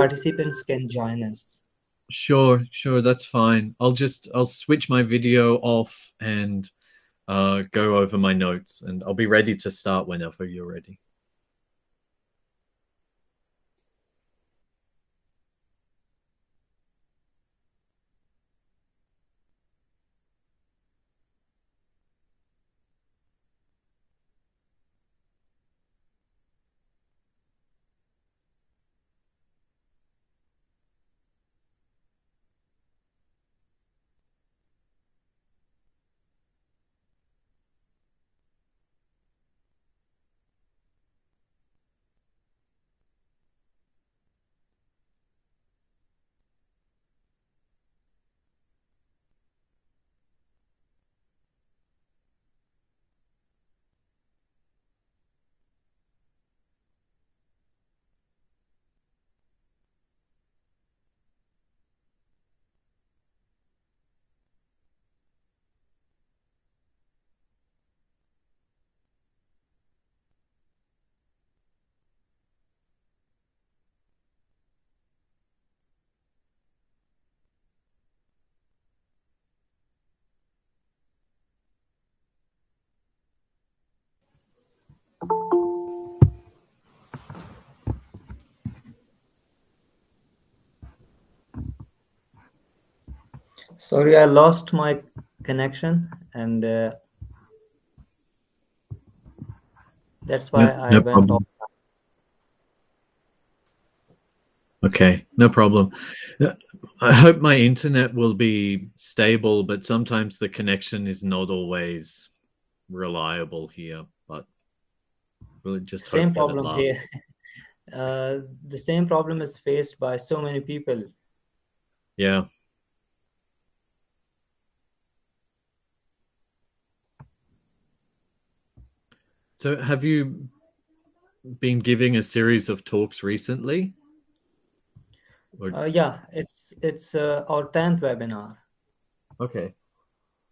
participants can join us. Sure, that's fine. I'll switch my video off and go over my notes, and I'll be ready to start whenever you're ready. Sorry, I lost my connection, and that's why I went off. Okay, no problem. I hope my internet will be stable, but sometimes the connection is not always reliable here. But we'll just hope Same that it problem lasts. here. The same problem is faced by so many people. Yeah. So have you been giving a series of talks recently? Yeah, it's our 10th webinar. Okay.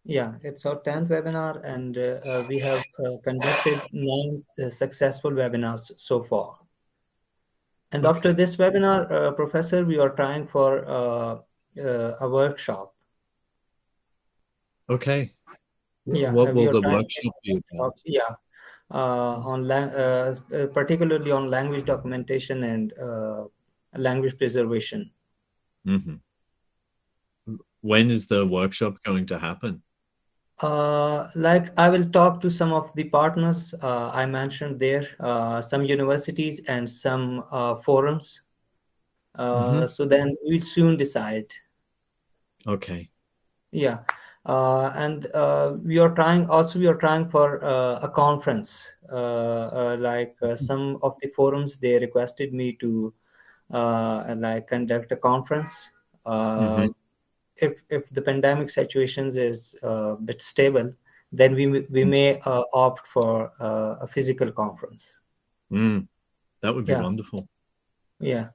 Yeah, it's our 10th webinar, and we have conducted 9 successful webinars so far. And Okay. after this webinar, Professor, we are trying for a workshop. Okay. Yeah, What we will are the trying workshop be about? Yeah, particularly on language documentation and language preservation. Mm-hmm. When is the workshop going to happen? Like I will talk to some of the partners I mentioned there, some universities and some forums. So then we'll soon decide. Okay. Yeah. And we are trying for a conference. Like some of the forums, they requested me to like conduct a conference. If the pandemic situations is a bit stable, then we may opt for a physical conference. That would be Yeah. wonderful. Yeah.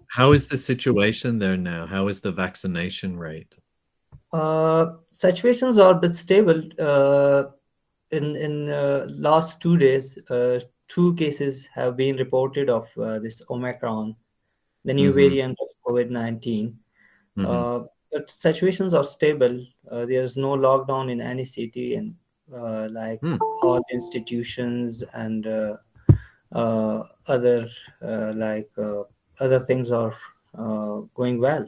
How is the situation there now? How is the vaccination rate? Situations are a bit stable. In last 2 days, 2 cases have been reported of this Omicron, the new variant of COVID-19. But situations are stable. There's no lockdown in any city, and like all institutions and other other things are going well.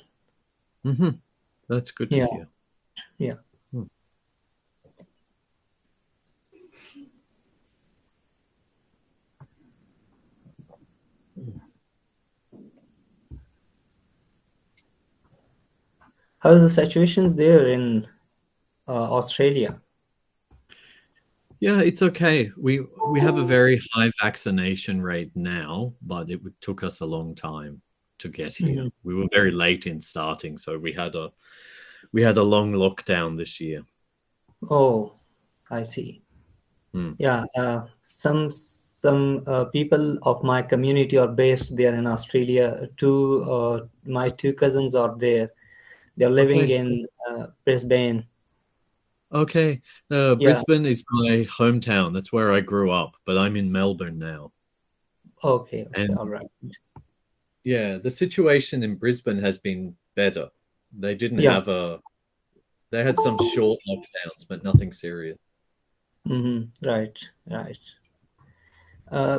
That's good to hear. Yeah. How's the situations there in Australia? Yeah, it's okay. We have a very high vaccination rate now, but it took us a long time to get here. We were very late in starting, so we had a long lockdown this year. Oh, I see. Yeah, some people of my community are based there in Australia. My 2 cousins are there. They're living in Brisbane. Okay. Brisbane is my hometown. That's where I grew up, but I'm in Melbourne now. Okay, okay, And all right. yeah, the situation in Brisbane has been better. They didn't Yeah. have they had some short lockdowns, but nothing serious. Right, right.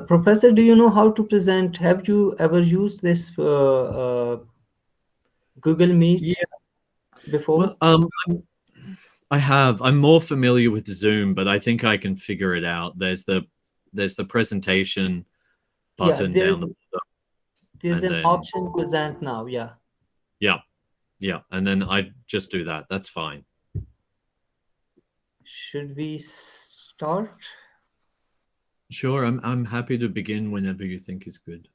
Professor, do you know how to present? Have you ever used this Google Meet Yeah, before? well, I have. I'm more familiar with Zoom, but I think I can figure it out. There's the presentation Yeah, button down the bottom, there's and an then option present now. Yeah. yeah, yeah, and then I just do that. That's fine. Should we start? Sure, I'm happy to begin whenever you think is good.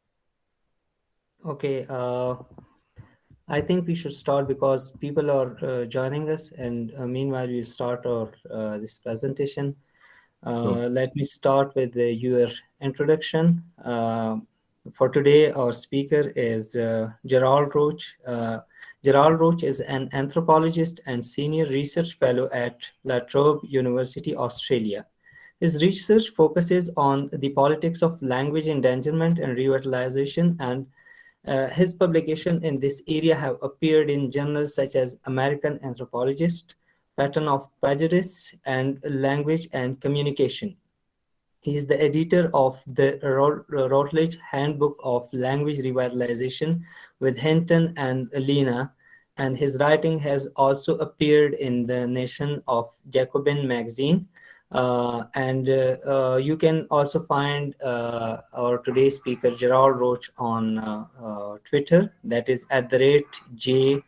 Okay. I think we should start because people are joining us, and meanwhile we'll start our this presentation. Sure. Let me start with your introduction. For today, our speaker is Gerald Roche. Gerald Roche is an anthropologist and senior research fellow at La Trobe University, Australia. His research focuses on the politics of language endangerment and revitalization, and his publications in this area have appeared in journals such as American Anthropologist, Pattern of Prejudice, and Language and Communication. He is the editor of the Routledge Handbook of Language Revitalization with Hinton and Lena, and his writing has also appeared in the Nation of Jacobin magazine. And you can also find our today's speaker, Gerald Roche, on Twitter. That is at the rate G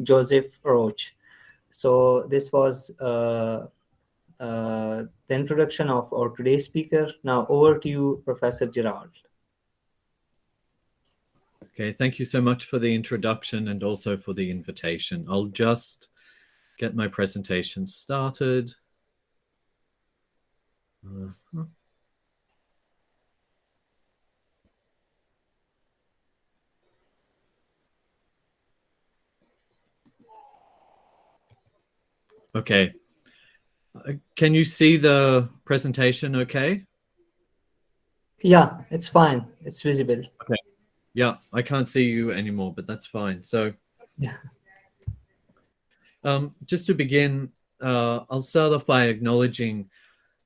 Joseph Roche. So this was the introduction of our today's speaker. Now over to you, Professor Gerald. Okay, thank you so much for the introduction and also for the invitation. I'll just get my presentation started. Okay. Can you see the presentation okay? Yeah, it's fine. It's visible. Okay. Yeah, I can't see you anymore, but that's fine. So Yeah. just to begin, I'll start off by acknowledging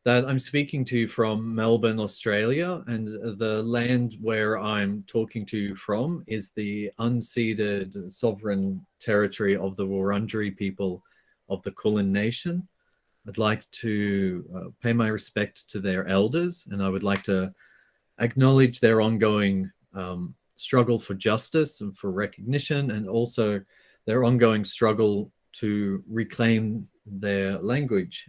that I'm speaking to you from Melbourne, Australia, and the land where I'm talking to you from is the unceded sovereign territory of the Wurundjeri people of the Kulin Nation. I'd like to pay my respect to their elders, and I would like to acknowledge their ongoing struggle for justice and for recognition, and also their ongoing struggle to reclaim their language.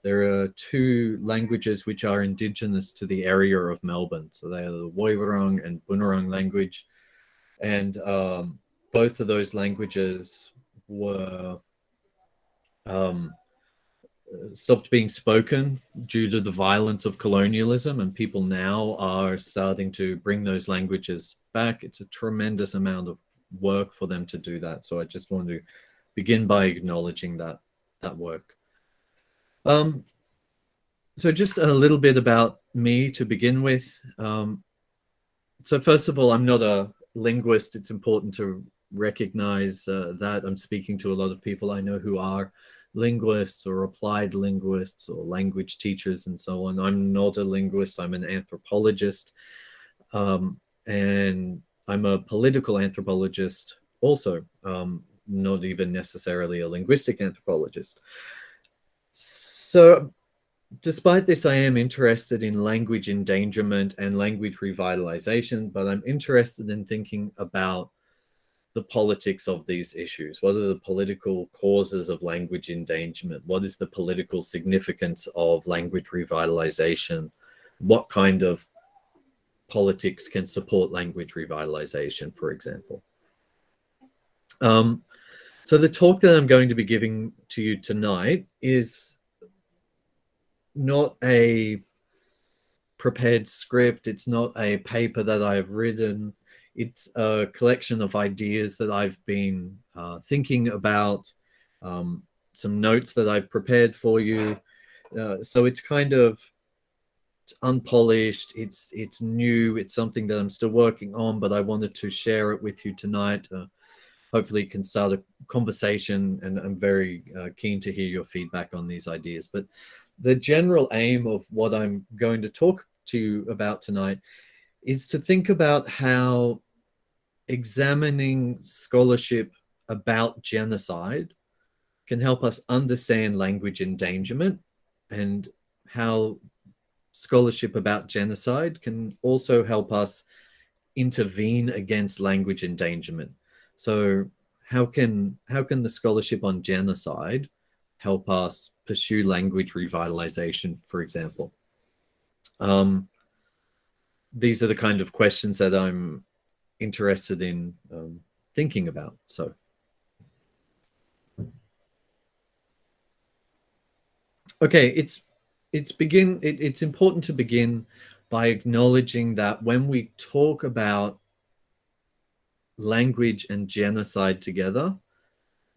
There are two languages which are indigenous to the area of Melbourne. So they are the Woiwurrung and Bunurong language. And both of those languages were stopped being spoken due to the violence of colonialism, and people now are starting to bring those languages back. It's a tremendous amount of work for them to do that. So I just want to begin by acknowledging that work. So just a little bit about me to begin with. So first of all, I'm not a linguist. It's important to recognize that I'm speaking to a lot of people I know who are linguists or applied linguists or language teachers and so on. I'm not a linguist. I'm an anthropologist, and I'm a political anthropologist also, not even necessarily a linguistic anthropologist. So despite this, I am interested in language endangerment and language revitalization, but I'm interested in thinking about the politics of these issues. What are the political causes of language endangerment? What is the political significance of language revitalization? What kind of politics can support language revitalization, for example? So the talk that I'm going to be giving to you tonight is not a prepared script. It's not a paper that I've written. It's a collection of ideas that I've been thinking about, some notes that I've prepared for you. So it's kind of unpolished, it's new, it's something that I'm still working on, but I wanted to share it with you tonight. Hopefully it can start a conversation, and I'm very keen to hear your feedback on these ideas. But the general aim of what I'm going to talk to you about tonight is to think about how examining scholarship about genocide can help us understand language endangerment, and how scholarship about genocide can also help us intervene against language endangerment. So how can the scholarship on genocide help us pursue language revitalization, for example? These are the kind of questions that I'm interested in thinking about. So okay, it's important to begin by acknowledging that when we talk about language and genocide together,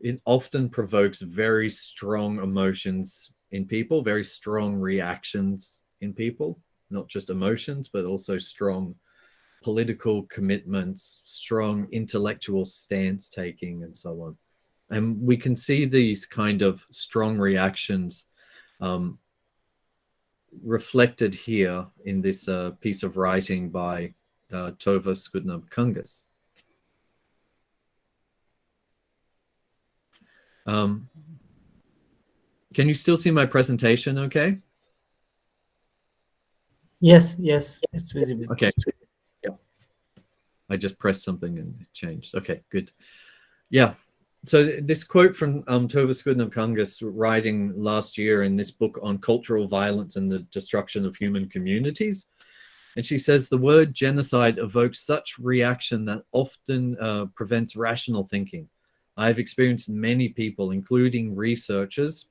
it often provokes very strong emotions in people, very strong reactions in people, not just emotions, but also strong political commitments, strong intellectual stance taking, and so on. And we can see these kind of strong reactions reflected here in this piece of writing by Tova Skudnab-Kungas. Can you still see my presentation okay? Yes, it's visible. Okay. Yeah. I just pressed something and it changed. Okay, good. Yeah. So this quote from Tova Skudnab-Kungas, writing last year in this book on cultural violence and the destruction of human communities. And she says, the word genocide evokes such reaction that often prevents rational thinking. I've experienced many people, including researchers,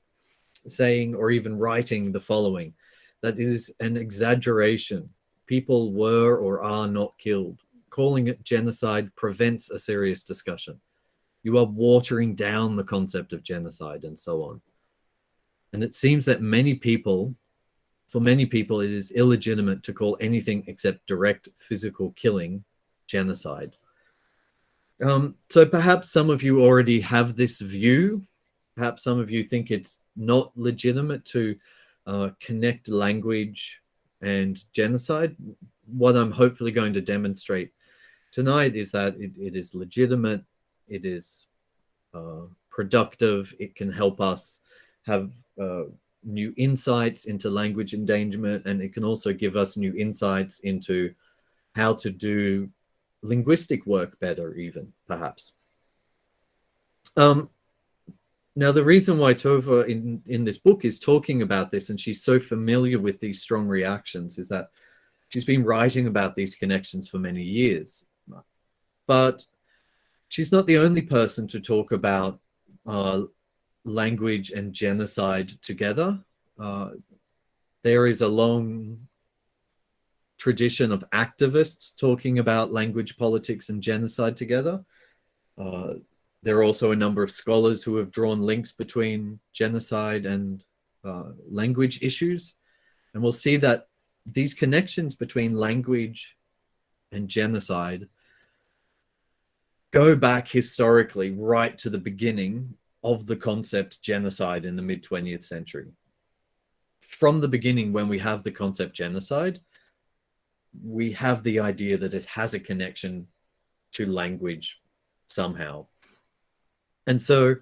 saying or even writing the following: that it is an exaggeration. People were or are not killed. Calling it genocide prevents a serious discussion. You are watering down the concept of genocide, and so on. And it seems that for many people, it is illegitimate to call anything except direct physical killing genocide. So perhaps some of you already have this view. Perhaps some of you think it's not legitimate to connect language and genocide. What I'm hopefully going to demonstrate tonight is that it is legitimate, it is productive, it can help us have new insights into language endangerment, and it can also give us new insights into how to do linguistic work better, even, perhaps. Now, the reason why Tova in this book is talking about this, and she's so familiar with these strong reactions, is that she's been writing about these connections for many years. But she's not the only person to talk about language and genocide together. There is a long tradition of activists talking about language, politics, and genocide together. There are also a number of scholars who have drawn links between genocide and language issues. And we'll see that these connections between language and genocide go back historically right to the beginning of the concept genocide in the mid-20th century. From the beginning, when we have the concept genocide, we have the idea that it has a connection to language somehow. And so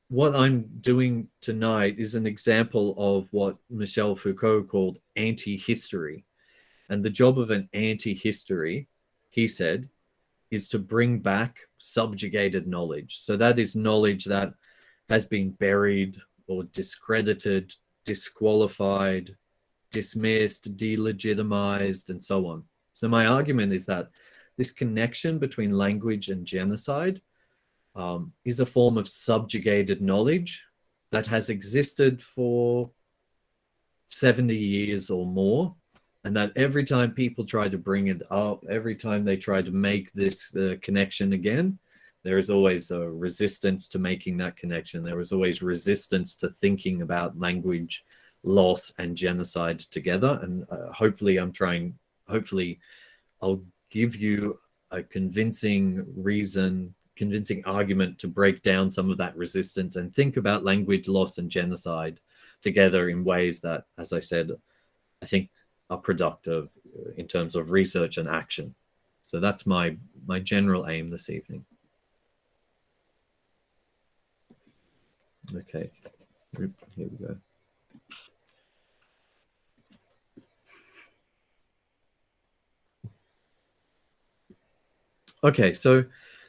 what I'm doing tonight is an example of what Michel Foucault called anti-history. And the job of an anti-history, he said, is to bring back subjugated knowledge. So that is knowledge that has been buried or discredited, disqualified, dismissed, delegitimized, and so on. So my argument is that this connection between language and genocide is a form of subjugated knowledge that has existed for 70 years or more, and that every time people try to bring it up, every time they try to make this connection again, there is always a resistance to making that connection. There is always resistance to thinking about language loss and genocide together. And hopefully I'll give you a convincing argument to break down some of that resistance and think about language loss and genocide together in ways that, as I said, I think are productive in terms of research and action. So that's my general aim this evening. Okay, here we go. Okay, so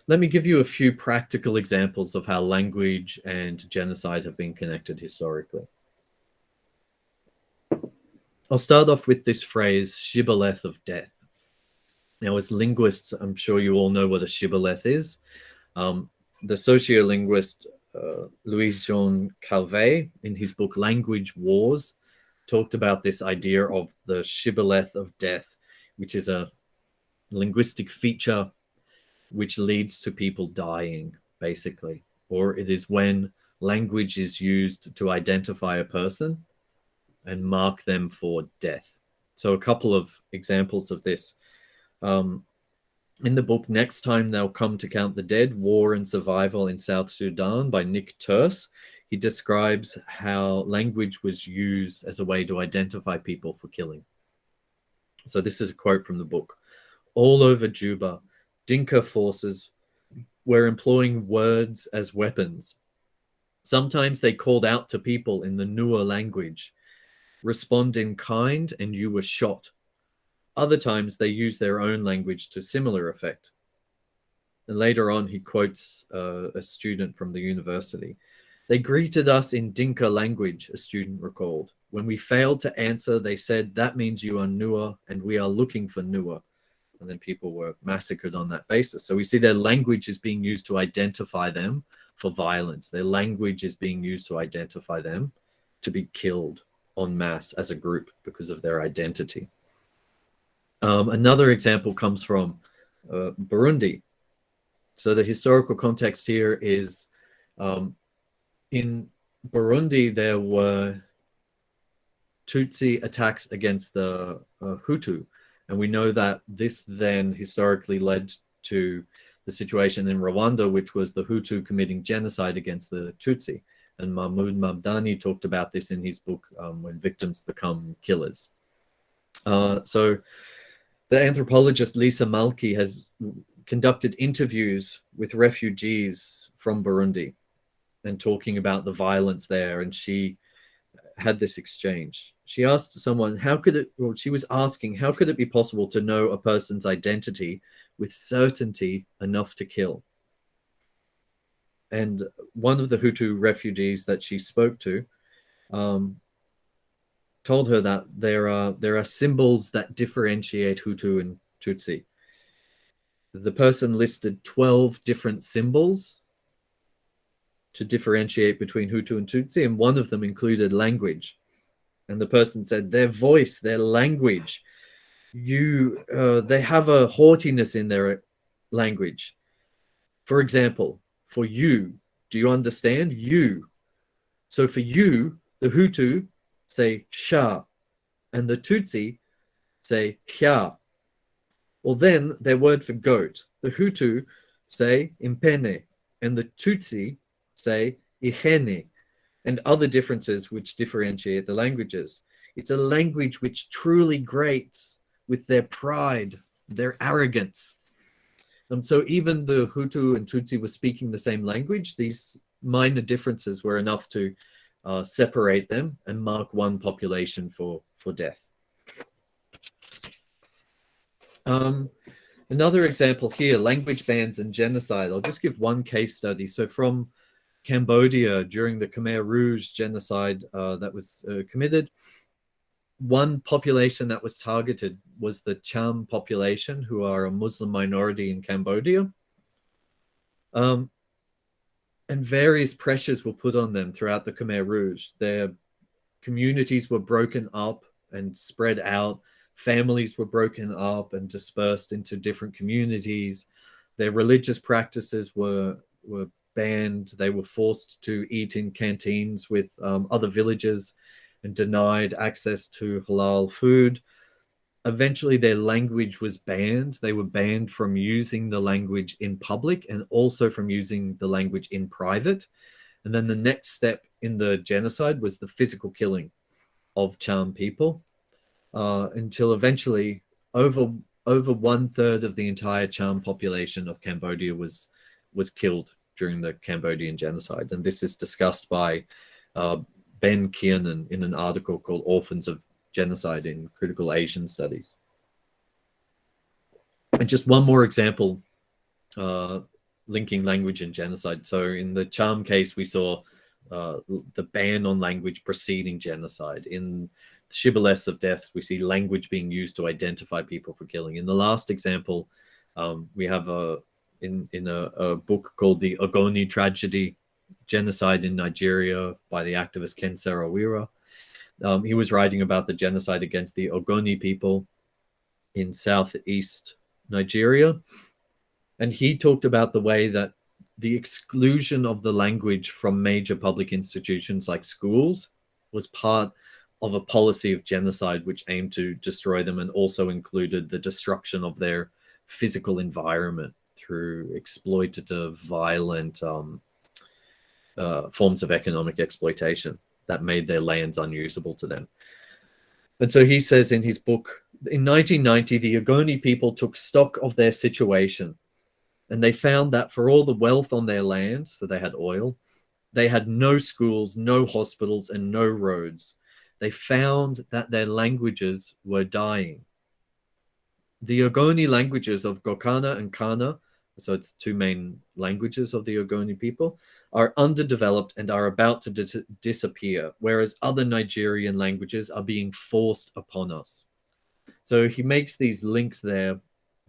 let me give you a few practical examples of how language and genocide have been connected historically. I'll start off with this phrase, shibboleth of death. Now, as linguists, I'm sure you all know what a shibboleth is. The sociolinguist Louis-Jean Calvet, in his book Language Wars, talked about this idea of the shibboleth of death, which is a linguistic feature which leads to people dying, basically. Or it is when language is used to identify a person and mark them for death. So a couple of examples of this. In the book Next Time They'll Come to Count the Dead, War and Survival in South Sudan by Nick Turse, he describes how language was used as a way to identify people for killing. So this is a quote from the book. All over Juba, Dinka forces were employing words as weapons. Sometimes they called out to people in the Nuer language, respond in kind and you were shot. Other times they used their own language to similar effect. And later on, he quotes a student from the university. They greeted us in Dinka language, a student recalled. When we failed to answer, they said, that means you are Nuer and we are looking for Nuer. And then people were massacred on that basis. So we see their language is being used to identify them for violence. Their language is being used to identify them to be killed en masse as a group because of their identity. Another example comes from Burundi. So the historical context here is in Burundi, there were Tutsi attacks against the Hutu. And we know that this then historically led to the situation in Rwanda, which was the Hutu committing genocide against the Tutsi. And Mahmoud Mamdani talked about this in his book, When Victims Become Killers. So the anthropologist Lisa Malki has conducted interviews with refugees from Burundi and talking about the violence there. And she had this exchange. She asked someone, she was asking, how could it be possible to know a person's identity with certainty enough to kill? And one of the Hutu refugees that she spoke to told her that there are symbols that differentiate Hutu and Tutsi. The person listed 12 different symbols to differentiate between Hutu and Tutsi, and one of them included language. And the person said, their voice, their language, they have a haughtiness in their language. For example, for you, do you understand? You. So for you, the Hutu say sha, and the Tutsi say hya. Well, then their word for goat, the Hutu say impene, and the Tutsi say ihene, and other differences which differentiate the languages. It's a language which truly grates with their pride, their arrogance. So even the Hutu and Tutsi were speaking the same language. These minor differences were enough to separate them and mark one population for death. Another example here, language bans and genocide. I'll just give one case study. So from Cambodia during the Khmer Rouge genocide that was committed, one population that was targeted was the Cham population, who are a Muslim minority in Cambodia. And various pressures were put on them throughout the Khmer Rouge. Their communities were broken up and spread out. Families were broken up and dispersed into different communities. Their religious practices were banned. They were forced to eat in canteens with other villagers and denied access to halal food. Eventually, their language was banned. They were banned from using the language in public and also from using the language in private. And then the next step in the genocide was the physical killing of Cham people, until eventually over 1/3 of the entire Cham population of Cambodia was killed during the Cambodian genocide. And this is discussed by Ben Kiernan in an article called Orphans of Genocide in Critical Asian Studies. And just one more example, linking language and genocide. So in the Cham case, we saw the ban on language preceding genocide. In shibboleths of deaths, we see language being used to identify people for killing. In the last example, we have in a book called The Ogoni Tragedy, Genocide in Nigeria by the activist Ken Saro-Wiwa. He was writing about the genocide against the Ogoni people in southeast Nigeria. And he talked about the way that the exclusion of the language from major public institutions like schools was part of a policy of genocide which aimed to destroy them, and also included the destruction of their physical environment through exploitative, violent forms of economic exploitation that made their lands unusable to them. And so he says in his book, in 1990, the Ogoni people took stock of their situation, and they found that for all the wealth on their land, so they had oil, they had no schools, no hospitals, and no roads. They found that their languages were dying. The Ogoni languages of Gokana and Kana, so it's two main languages of the Ogoni people, are underdeveloped and are about to disappear, whereas other Nigerian languages are being forced upon us. So he makes these links there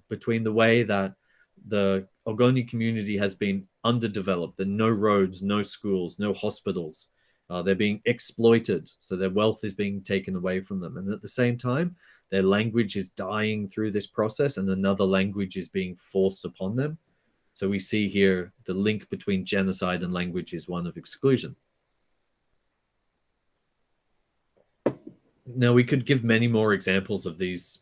between the way that the Ogoni community has been underdeveloped, and no roads, no schools, no hospitals. They're being exploited, so their wealth is being taken away from them. And at the same time, their language is dying through this process, and another language is being forced upon them. So we see here the link between genocide and language is one of exclusion. Now, we could give many more examples of these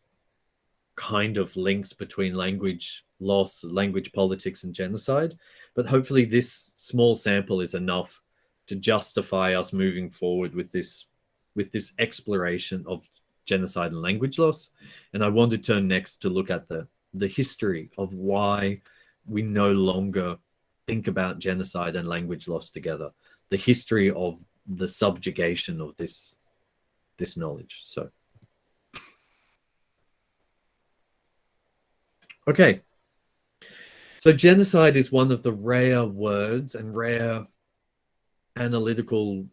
kind of links between language loss, language politics, and genocide, but hopefully this small sample is enough to justify us moving forward with this exploration of genocide and language loss. And I want to turn next to look at the history of why we no longer think about genocide and language loss together, the history of the subjugation of this knowledge. So, okay. So genocide is one of the rare words and rare analytical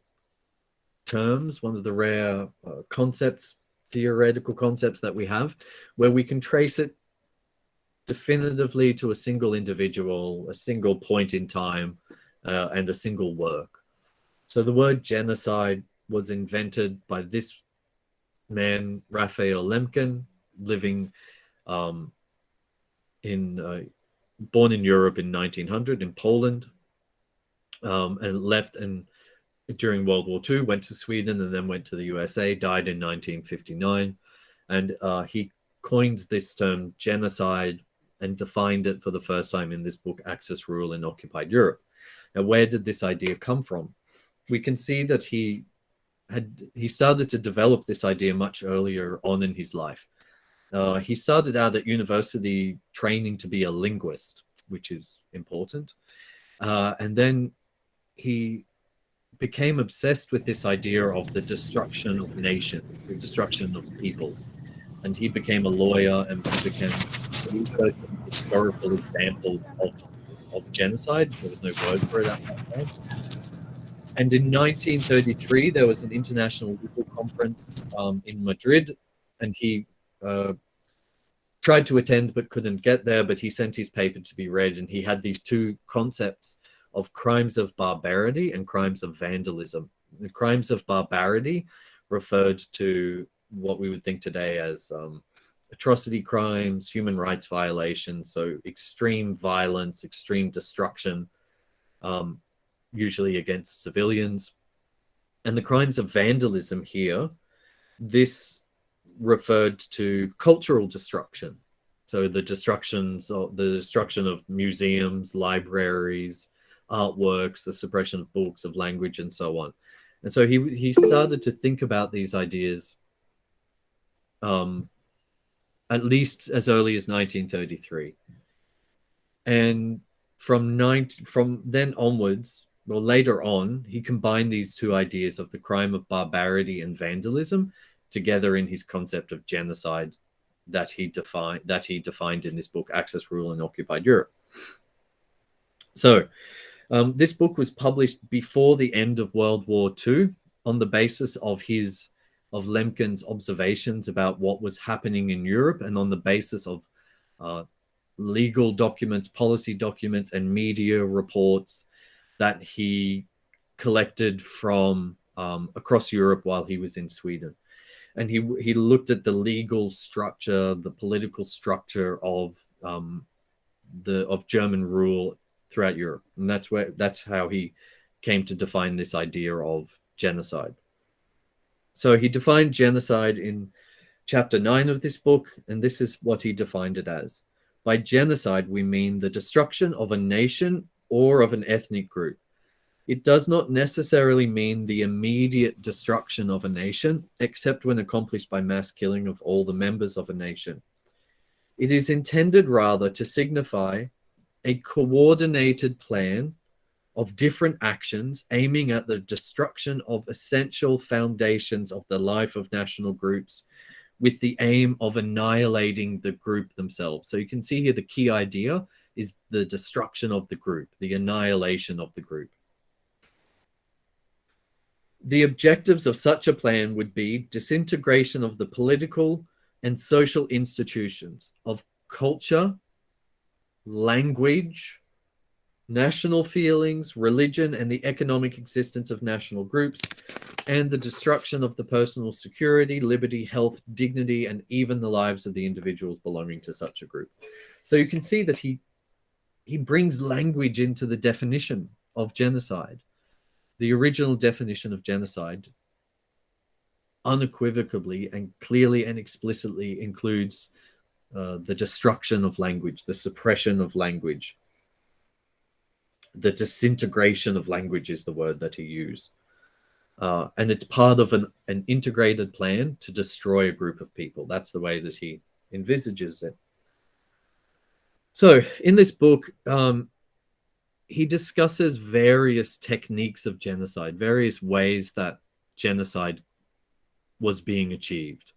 terms, one of the rare concepts, theoretical concepts that we have, where we can trace it definitively to a single individual, a single point in time, and a single work. So the word genocide was invented by this man, Raphael Lemkin, living born in Europe in 1900 in Poland, and left during World War II, went to Sweden and then went to the USA, died in 1959. And he coined this term genocide and defined it for the first time in this book, Axis Rule in Occupied Europe. Now, where did this idea come from? We can see that he started to develop this idea much earlier on in his life. He started out at university training to be a linguist, which is important. And then he became obsessed with this idea of the destruction of nations, the destruction of peoples. And he became a lawyer and began researching historical examples of genocide. There was no word for it at that time. And in 1933, there was an international legal conference in Madrid, and he tried to attend but couldn't get there, but he sent his paper to be read, and he had these two concepts of crimes of barbarity and crimes of vandalism. The crimes of barbarity referred to what we would think today as atrocity crimes, human rights violations, so extreme violence, extreme destruction, usually against civilians. And the crimes of vandalism here, this referred to cultural destruction. So the destruction of museums, libraries, artworks, the suppression of books, of language, and so on. And so he started to think about these ideas at least as early as 1933. And from then onwards, well, later on, he combined these two ideas of the crime of barbarity and vandalism together in his concept of genocide that he defined in this book, Axis, Rule, and Occupied Europe. So this book was published before the end of World War II on the basis of Lemkin's observations about what was happening in Europe, and on the basis of legal documents, policy documents, and media reports that he collected from across Europe while he was in Sweden. And he looked at the legal structure, the political structure of German rule throughout Europe, and that's how he came to define this idea of genocide. So he defined genocide in chapter 9 of this book, and this is what he defined it as. By genocide, we mean the destruction of a nation or of an ethnic group. It does not necessarily mean the immediate destruction of a nation, except when accomplished by mass killing of all the members of a nation. It is intended rather to signify a coordinated plan of different actions aiming at the destruction of essential foundations of the life of national groups, with the aim of annihilating the group themselves. So you can see here the key idea is the destruction of the group, the annihilation of the group. The objectives of such a plan would be disintegration of the political and social institutions, of culture, language, national feelings, religion, and the economic existence of national groups, and the destruction of the personal security, liberty, health, dignity, and even the lives of the individuals belonging to such a group. So you can see that he brings language into the definition of genocide. The original definition of genocide unequivocally and clearly and explicitly includes the destruction of language, the suppression of language, the disintegration of language is the word that he used. And it's part of an integrated plan to destroy a group of people. That's the way that he envisages it. So in this book, he discusses various techniques of genocide, various ways that genocide was being achieved.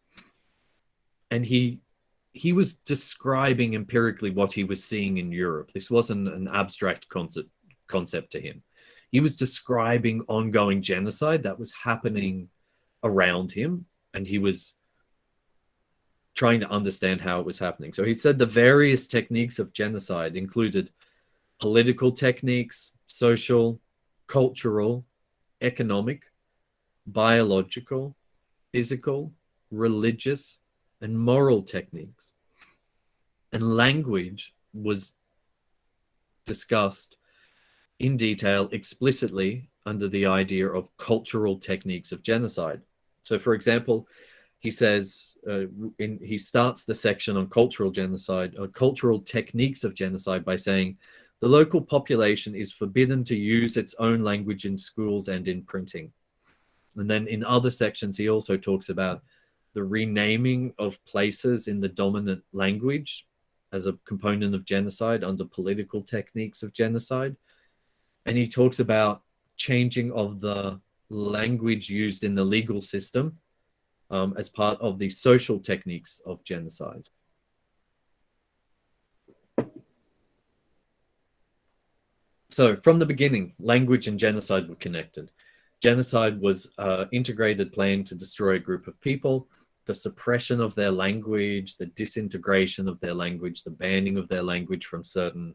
And he was describing empirically what he was seeing in Europe. This wasn't an abstract concept to him. He was describing ongoing genocide that was happening around him, and he was trying to understand how it was happening. So he said the various techniques of genocide included political techniques, social, cultural, economic, biological, physical, religious, and moral techniques. And language was discussed in detail explicitly under the idea of cultural techniques of genocide. So, for example, he says, he starts the section on cultural genocide, or cultural techniques of genocide, by saying, the local population is forbidden to use its own language in schools and in printing. And then in other sections, he also talks about the renaming of places in the dominant language as a component of genocide under political techniques of genocide. And he talks about changing of the language used in the legal system as part of the social techniques of genocide. So from the beginning, language and genocide were connected. Genocide was an integrated plan to destroy a group of people. The suppression of their language, the disintegration of their language, the banning of their language from certain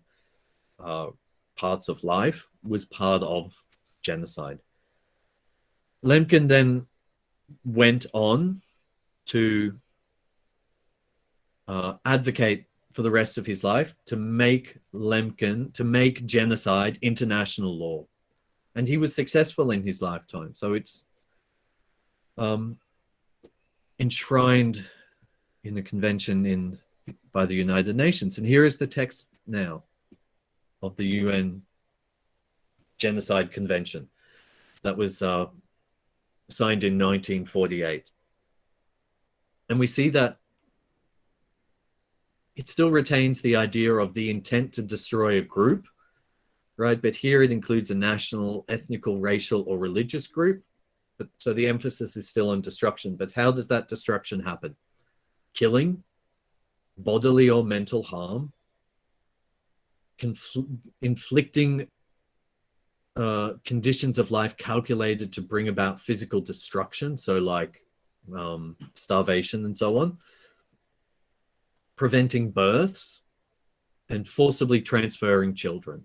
parts of life was part of genocide. Lemkin then went on to advocate for the rest of his life to make genocide international law. And he was successful in his lifetime. So it's enshrined in a convention by the United Nations. And here is the text now of the UN Genocide Convention that was signed in 1948. And we see that it still retains the idea of the intent to destroy a group, right? But here it includes a national, ethnical, racial, or religious group. But so the emphasis is still on destruction. But how does that destruction happen? Killing, bodily or mental harm, inflicting conditions of life calculated to bring about physical destruction, so like starvation and so on, preventing births, and forcibly transferring children.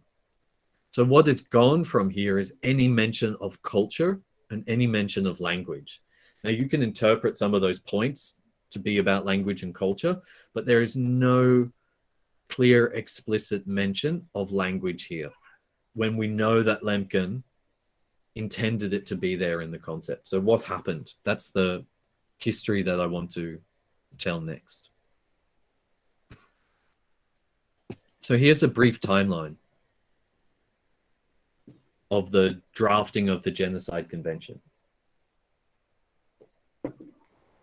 So what is gone from here is any mention of culture and any mention of language. Now you can interpret some of those points to be about language and culture, but there is no clear, explicit mention of language here, when we know that Lemkin intended it to be there in the concept. So what happened? That's the history that I want to tell next. So here's a brief timeline of the drafting of the Genocide Convention.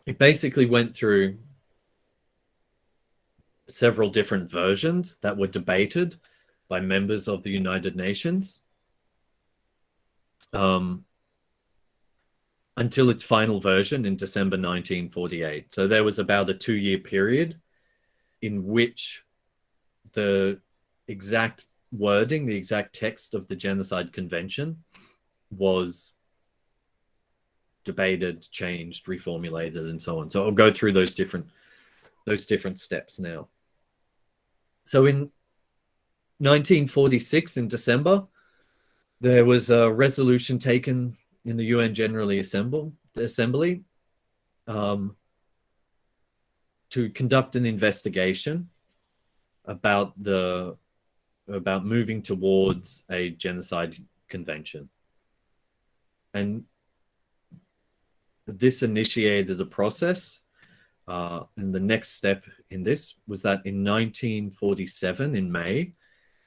It basically went through several different versions that were debated by members of the United Nations until its final version in December 1948. So there was about a 2-year period in which the exact wording, the exact text of the Genocide Convention was debated, changed, reformulated, and so on. So I'll go through those different steps now. So in 1946, in December, there was a resolution taken in the UN General Assembly to conduct an investigation about moving towards a genocide convention. And this initiated a process. And the next step in this was that in 1947, in May,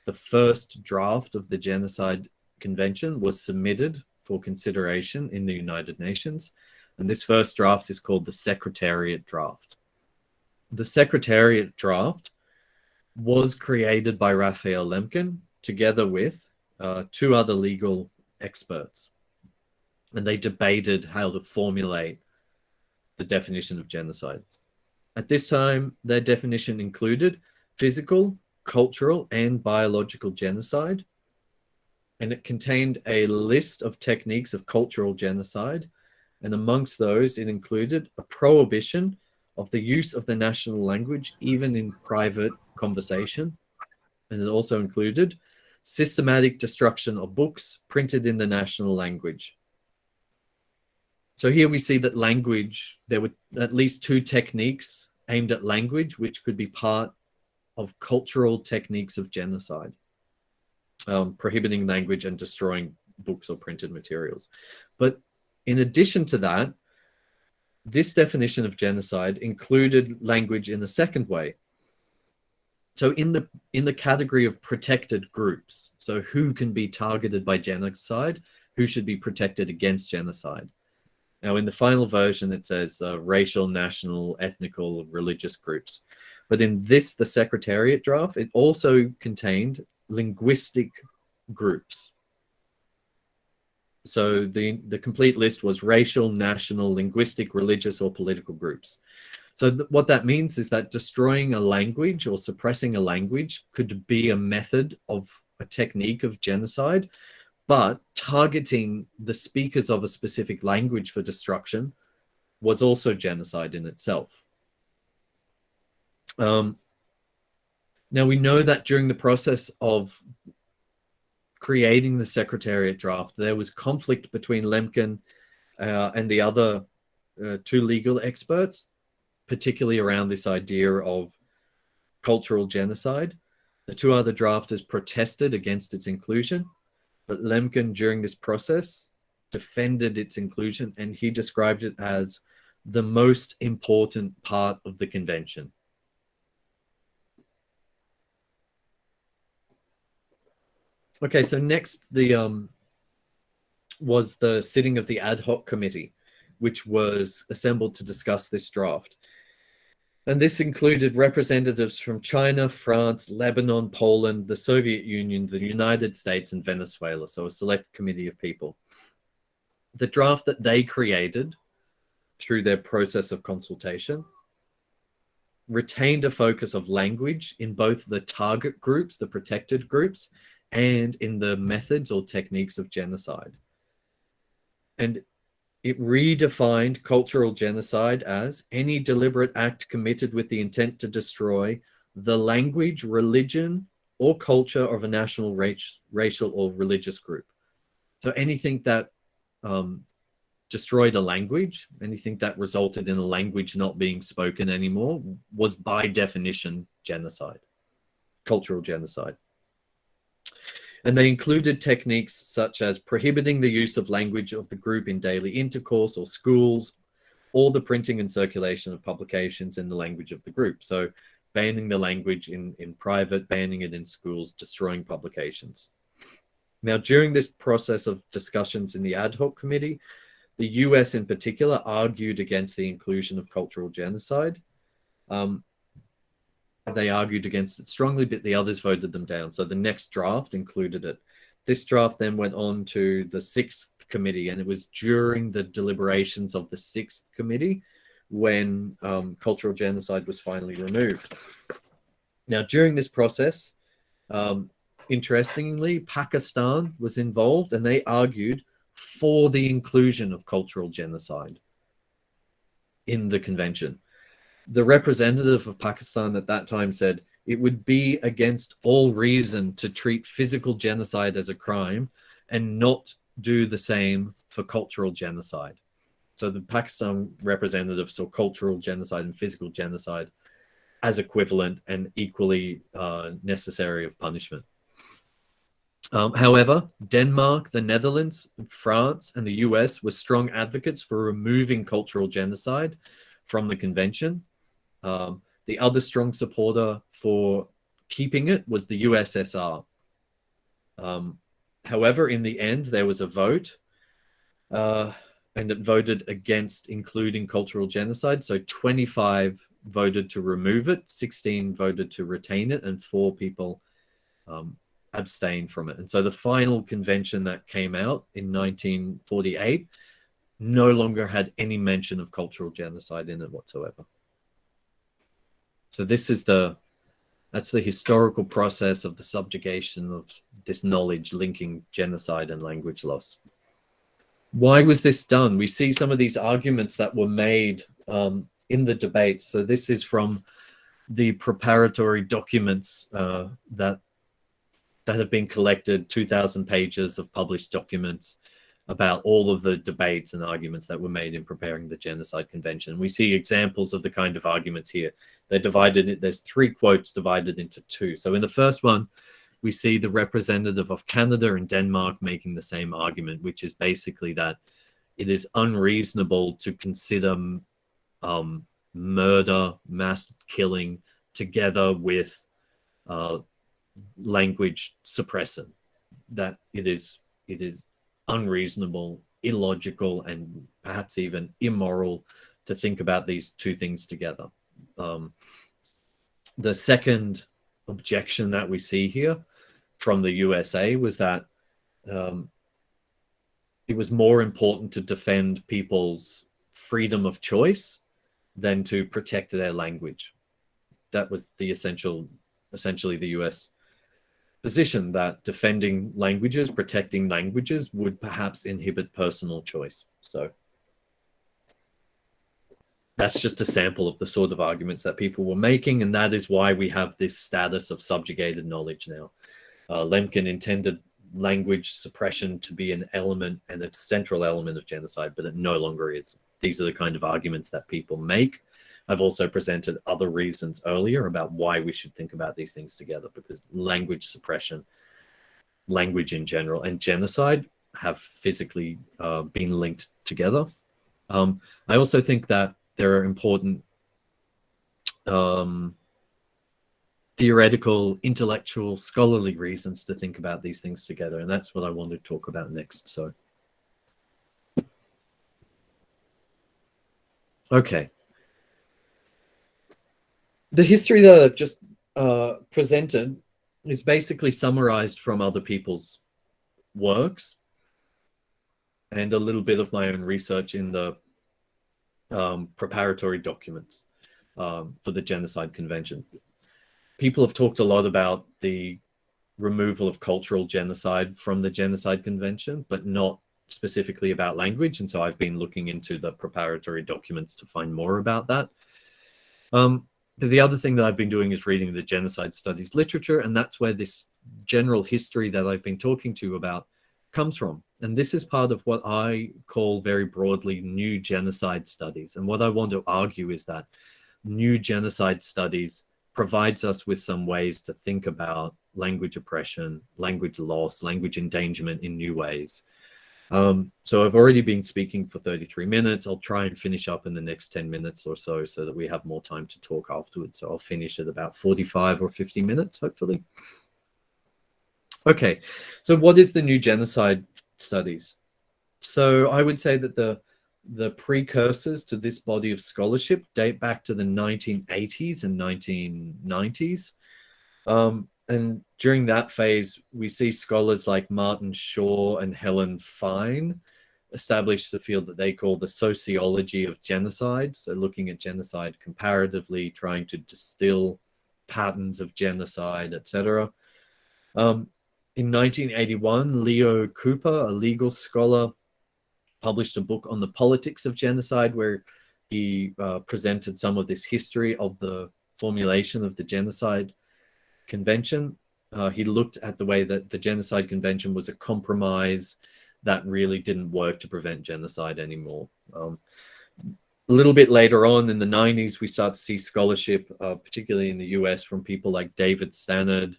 the first draft of the Genocide Convention was submitted for consideration in the United Nations. And this first draft is called the Secretariat Draft. The Secretariat Draft was created by Raphael Lemkin together with 2 other legal experts. And they debated how to formulate the definition of genocide. At this time, their definition included physical, cultural, and biological genocide. And it contained a list of techniques of cultural genocide. And amongst those, it included a prohibition of the use of the national language, even in private conversation. And it also included systematic destruction of books printed in the national language. So here we see that language, there were at least 2 techniques aimed at language, which could be part of cultural techniques of genocide, prohibiting language and destroying books or printed materials. But in addition to that, this definition of genocide included language in a second way. So in the category of protected groups, so who can be targeted by genocide, who should be protected against genocide. Now, in the final version, it says racial, national, ethnical, religious groups. But in this, the Secretariat draft, it also contained linguistic groups. So the complete list was racial, national, linguistic, religious, or political groups. So what that means is that destroying a language or suppressing a language could be a method of a technique of genocide, but targeting the speakers of a specific language for destruction was also genocide in itself. Now, we know that during the process of creating the Secretariat draft, there was conflict between Lemkin and the other 2 legal experts, particularly around this idea of cultural genocide. The 2 other drafters protested against its inclusion. But Lemkin, during this process, defended its inclusion, and he described it as the most important part of the convention. Okay, so next was the sitting of the ad hoc committee, which was assembled to discuss this draft. And this included representatives from China, France, Lebanon, Poland, the Soviet Union, the United States, and Venezuela. So a select committee of people. The draft that they created through their process of consultation retained a focus of language in both the target groups, the protected groups, and in the methods or techniques of genocide. And it redefined cultural genocide as any deliberate act committed with the intent to destroy the language, religion, or culture of a national, racial, or religious group. So anything that destroyed a language, anything that resulted in a language not being spoken anymore, was by definition genocide, cultural genocide. And they included techniques such as prohibiting the use of language of the group in daily intercourse or schools, or the printing and circulation of publications in the language of the group. So banning the language in private, banning it in schools, destroying publications. Now, during this process of discussions in the ad hoc committee, the US in particular argued against the inclusion of cultural genocide. They argued against it strongly, but the others voted them down. So the next draft included it. This draft then went on to the 6th committee, and it was during the deliberations of the 6th committee when cultural genocide was finally removed. Now, during this process, interestingly, Pakistan was involved, and they argued for the inclusion of cultural genocide in the convention. The representative of Pakistan at that time said it would be against all reason to treat physical genocide as a crime and not do the same for cultural genocide. So the Pakistan representative saw cultural genocide and physical genocide as equivalent and equally necessary of punishment. However, Denmark, the Netherlands, France, and the US were strong advocates for removing cultural genocide from the convention. The other strong supporter for keeping it was the USSR. However, in the end, there was a vote, and it voted against including cultural genocide. So 25 voted to remove it, 16 voted to retain it, and 4 people abstained from it. And so the final convention that came out in 1948 no longer had any mention of cultural genocide in it whatsoever. So this is that's the historical process of the subjugation of this knowledge linking genocide and language loss. Why was this done? We see some of these arguments that were made in the debates. So this is from the preparatory documents that have been collected, 2,000 pages of published documents about all of the debates and arguments that were made in preparing the Genocide Convention. We see examples of the kind of arguments here. They're divided, there's 3 quotes divided into 2. So in the first one, we see the representative of Canada and Denmark making the same argument, which is basically that it is unreasonable to consider murder, mass killing together with language suppression, that it is unreasonable, illogical, and perhaps even immoral to think about these 2 things together. The second objection that we see here from the USA was that it was more important to defend people's freedom of choice than to protect their language. That was the essentially the US position, that defending languages, protecting languages would perhaps inhibit personal choice. So that's just a sample of the sort of arguments that people were making, and that is why we have this status of subjugated knowledge now. Lemkin intended language suppression to be an element and a central element of genocide, but it no longer is. These are the kind of arguments that people make. I've also presented other reasons earlier about why we should think about these things together, because language suppression, language in general, and genocide have physically been linked together. I also think that there are important theoretical, intellectual, scholarly reasons to think about these things together, and that's what I want to talk about next. So, okay. The history that I've just presented is basically summarized from other people's works and a little bit of my own research in the preparatory documents for the Genocide Convention. People have talked a lot about the removal of cultural genocide from the Genocide Convention, but not specifically about language. And so I've been looking into the preparatory documents to find more about that. The other thing that I've been doing is reading the genocide studies literature, and that's where this general history that I've been talking to you about comes from. And this is part of what I call very broadly new genocide studies. And what I want to argue is that new genocide studies provides us with some ways to think about language oppression, language loss, language endangerment in new ways. So I've already been speaking for 33 minutes. I'll try and finish up in the next 10 minutes or so that we have more time to talk afterwards. So I'll finish at about 45 or 50 minutes, hopefully. Okay, so what is the new genocide studies? So I would say that the precursors to this body of scholarship date back to the 1980s and 1990s. And during that phase, we see scholars like Martin Shaw and Helen Fine establish the field that they call the sociology of genocide. So looking at genocide comparatively, trying to distill patterns of genocide, etc. In 1981, Leo Cooper, a legal scholar, published a book on the politics of genocide, where he presented some of this history of the formulation of the Genocide Convention. He looked at the way that the Genocide Convention was a compromise that really didn't work to prevent genocide anymore. A little bit later on in the 90s, we start to see scholarship, particularly in the US, from people like David Stannard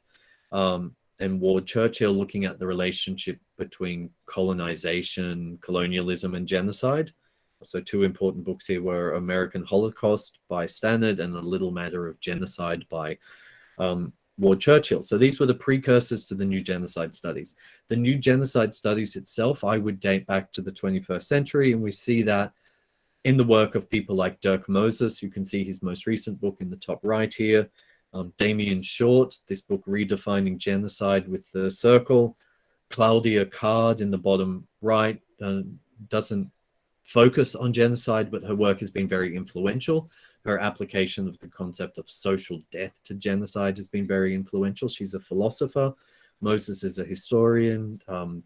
and Ward Churchill, looking at the relationship between colonization, colonialism, and genocide. So two important books here were American Holocaust by Stannard and A Little Matter of Genocide by Ward Churchill. So these were the precursors to the new genocide studies. The new genocide studies itself, I would date back to the 21st century, and we see that in the work of people like Dirk Moses. You can see his most recent book in the top right here. Damien Short, this book Redefining Genocide with the circle. Claudia Card in the bottom right doesn't focus on genocide, but her work has been very influential. Her application of the concept of social death to genocide has been very influential. She's a philosopher. Moses is a historian.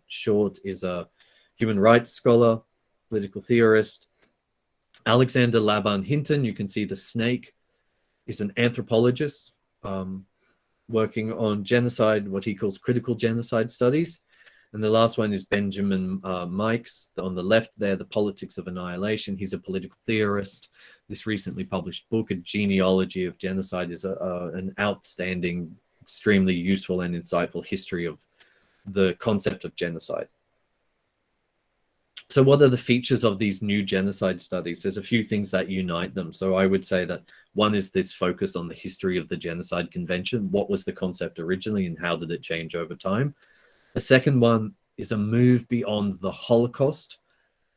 Short is a human rights scholar, political theorist. Alexander Laban Hinton, you can see the snake, is an anthropologist working on genocide, what he calls critical genocide studies. And the last one is Benjamin Mikes on the left there, The Politics of Annihilation. He's a political theorist. This recently published book, A Genealogy of Genocide, is an outstanding, extremely useful and insightful history of the concept of genocide. So what are the features of these new genocide studies? There's a few things that unite them. So I would say that one is this focus on the history of the Genocide Convention. What was the concept originally and how did it change over time? The second one is a move beyond the Holocaust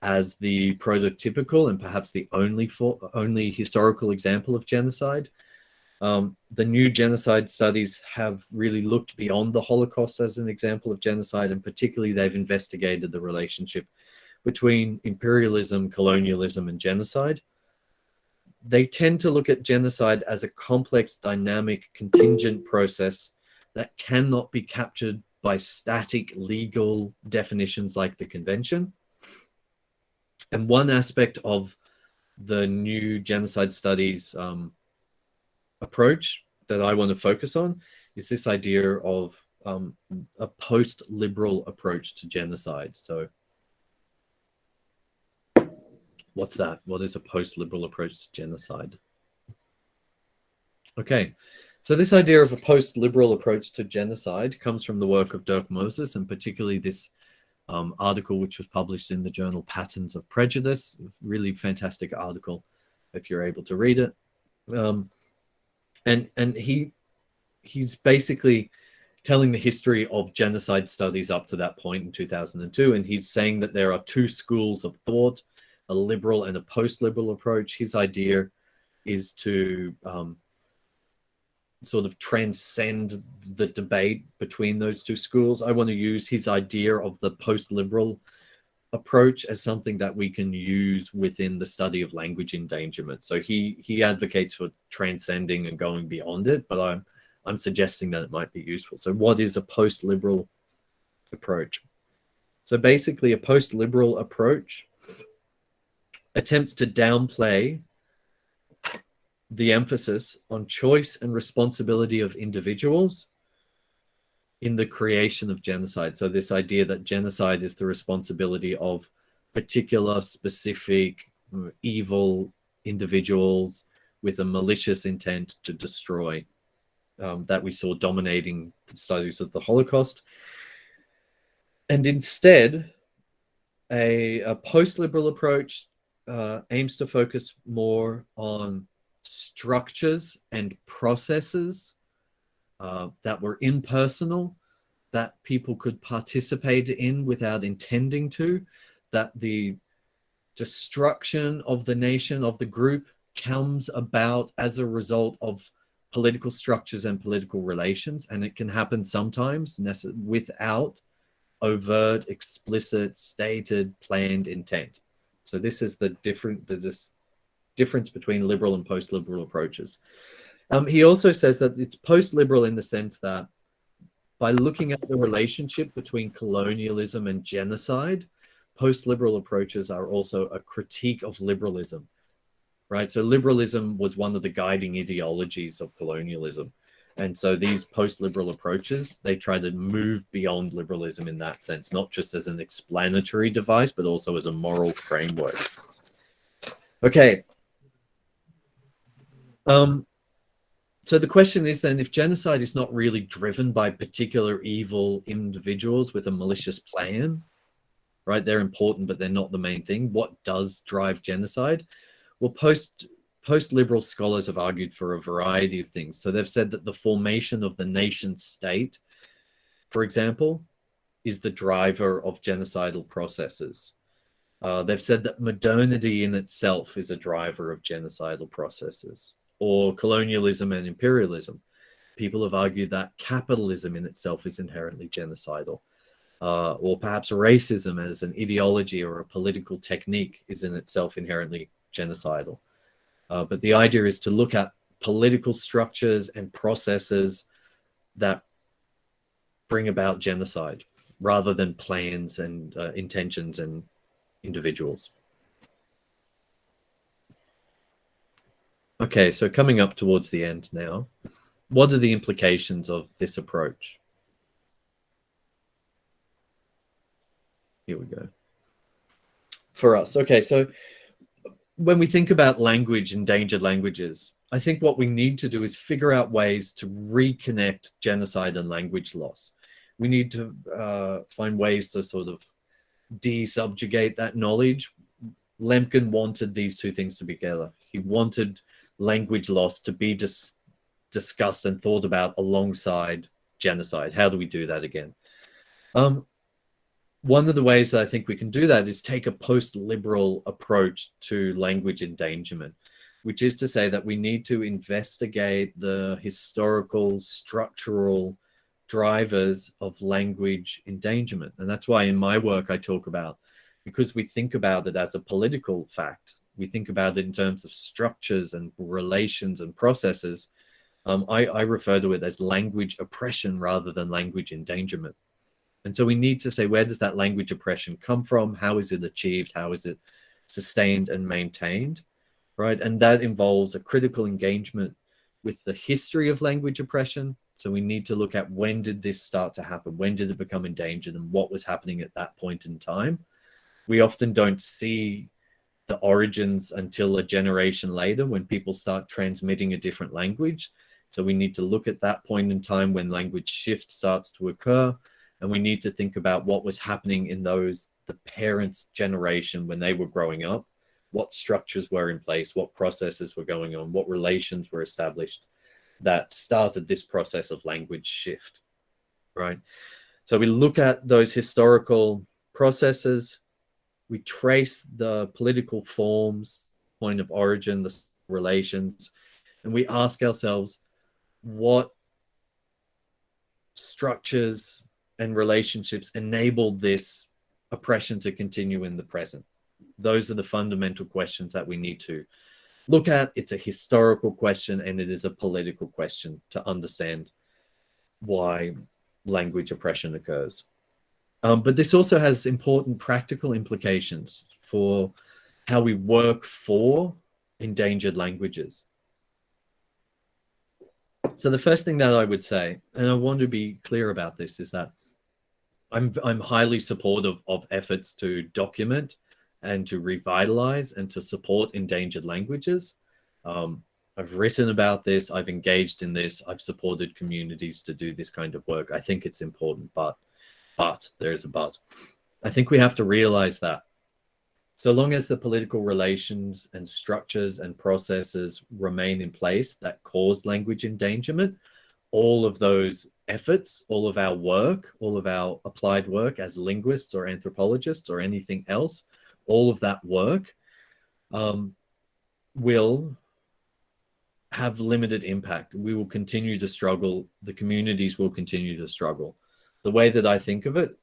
as the prototypical and perhaps the only historical example of genocide. The new genocide studies have really looked beyond the Holocaust as an example of genocide, and particularly they've investigated the relationship between imperialism, colonialism, and genocide. They tend to look at genocide as a complex, dynamic, contingent process that cannot be captured by static legal definitions like the convention. And one aspect of the new genocide studies approach that I want to focus on is this idea of a post-liberal approach to genocide. So what's that? What is a post-liberal approach to genocide? Okay, so this idea of a post-liberal approach to genocide comes from the work of Dirk Moses, and particularly this article, which was published in the journal Patterns of Prejudice. Really fantastic article if you're able to read it. And he's basically telling the history of genocide studies up to that point in 2002. And he's saying that there are two schools of thought, a liberal and a post-liberal approach. His idea is to sort of transcend the debate between those two schools. I want to use his idea of the post-liberal approach as something that we can use within the study of language endangerment. So he advocates for transcending and going beyond it, but I'm suggesting that it might be useful. So what is a post-liberal approach? So basically a post-liberal approach attempts to downplay the emphasis on choice and responsibility of individuals in the creation of genocide. So this idea that genocide is the responsibility of particular, specific, evil individuals with a malicious intent to destroy, that we saw dominating the studies of the Holocaust. And instead, a post-liberal approach aims to focus more on structures and processes that were impersonal, that people could participate in without intending to, that the destruction of the nation, of the group, comes about as a result of political structures and political relations, and it can happen sometimes without overt, explicit, stated, planned intent. So this is the difference between liberal and post-liberal approaches. He also says that it's post-liberal in the sense that by looking at the relationship between colonialism and genocide, post-liberal approaches are also a critique of liberalism, right? So liberalism was one of the guiding ideologies of colonialism. And so these post-liberal approaches, they try to move beyond liberalism in that sense, not just as an explanatory device, but also as a moral framework. Okay. So the question is then, if genocide is not really driven by particular evil individuals with a malicious plan, right? They're important, but they're not the main thing. What does drive genocide? Well, post-liberal scholars have argued for a variety of things. So they've said that the formation of the nation state, for example, is the driver of genocidal processes. They've said that modernity in itself is a driver of genocidal processes, or colonialism and imperialism. People have argued that capitalism in itself is inherently genocidal, or perhaps racism as an ideology or a political technique is in itself inherently genocidal. But the idea is to look at political structures and processes that bring about genocide rather than plans and intentions and individuals. Okay, so coming up towards the end now, what are the implications of this approach? Here we go. For us, okay, so when we think about language, endangered languages, I think what we need to do is figure out ways to reconnect genocide and language loss. We need to find ways to sort of de-subjugate that knowledge. Lemkin wanted these two things to be together. He wanted language loss to be discussed and thought about alongside genocide. How do we do that again? One of the ways that I think we can do that is take a post-liberal approach to language endangerment, which is to say that we need to investigate the historical, structural drivers of language endangerment. And that's why in my work I talk about, because we think about it as a political fact, we think about it in terms of structures and relations and processes, I refer to it as language oppression rather than language endangerment. And so we need to say, where does that language oppression come from? How is it achieved? How is it sustained and maintained, right? And that involves a critical engagement with the history of language oppression. So we need to look at, when did this start to happen? When did it become endangered, and what was happening at that point in time? We often don't see the origins until a generation later, when people start transmitting a different language. So we need to look at that point in time when language shift starts to occur, and we need to think about what was happening in the parents' generation when they were growing up, what structures were in place, what processes were going on, what relations were established that started this process of language shift, right? So we look at those historical processes, we trace the political forms, point of origin, the relations, and we ask ourselves what structures and relationships enabled this oppression to continue in the present. Those are the fundamental questions that we need to look at. It's a historical question and it is a political question to understand why language oppression occurs. But this also has important practical implications for how we work for endangered languages. So the first thing that I would say, and I want to be clear about this, is that I'm highly supportive of efforts to document and to revitalize and to support endangered languages. I've written about this, I've engaged in this, I've supported communities to do this kind of work. I think it's important, but there's a but. I think we have to realize that so long as the political relations and structures and processes remain in place that cause language endangerment, all of those efforts, all of our work, all of our applied work as linguists or anthropologists or anything else, all of that work will have limited impact. We will continue to struggle. The communities will continue to struggle. The way that I think of it,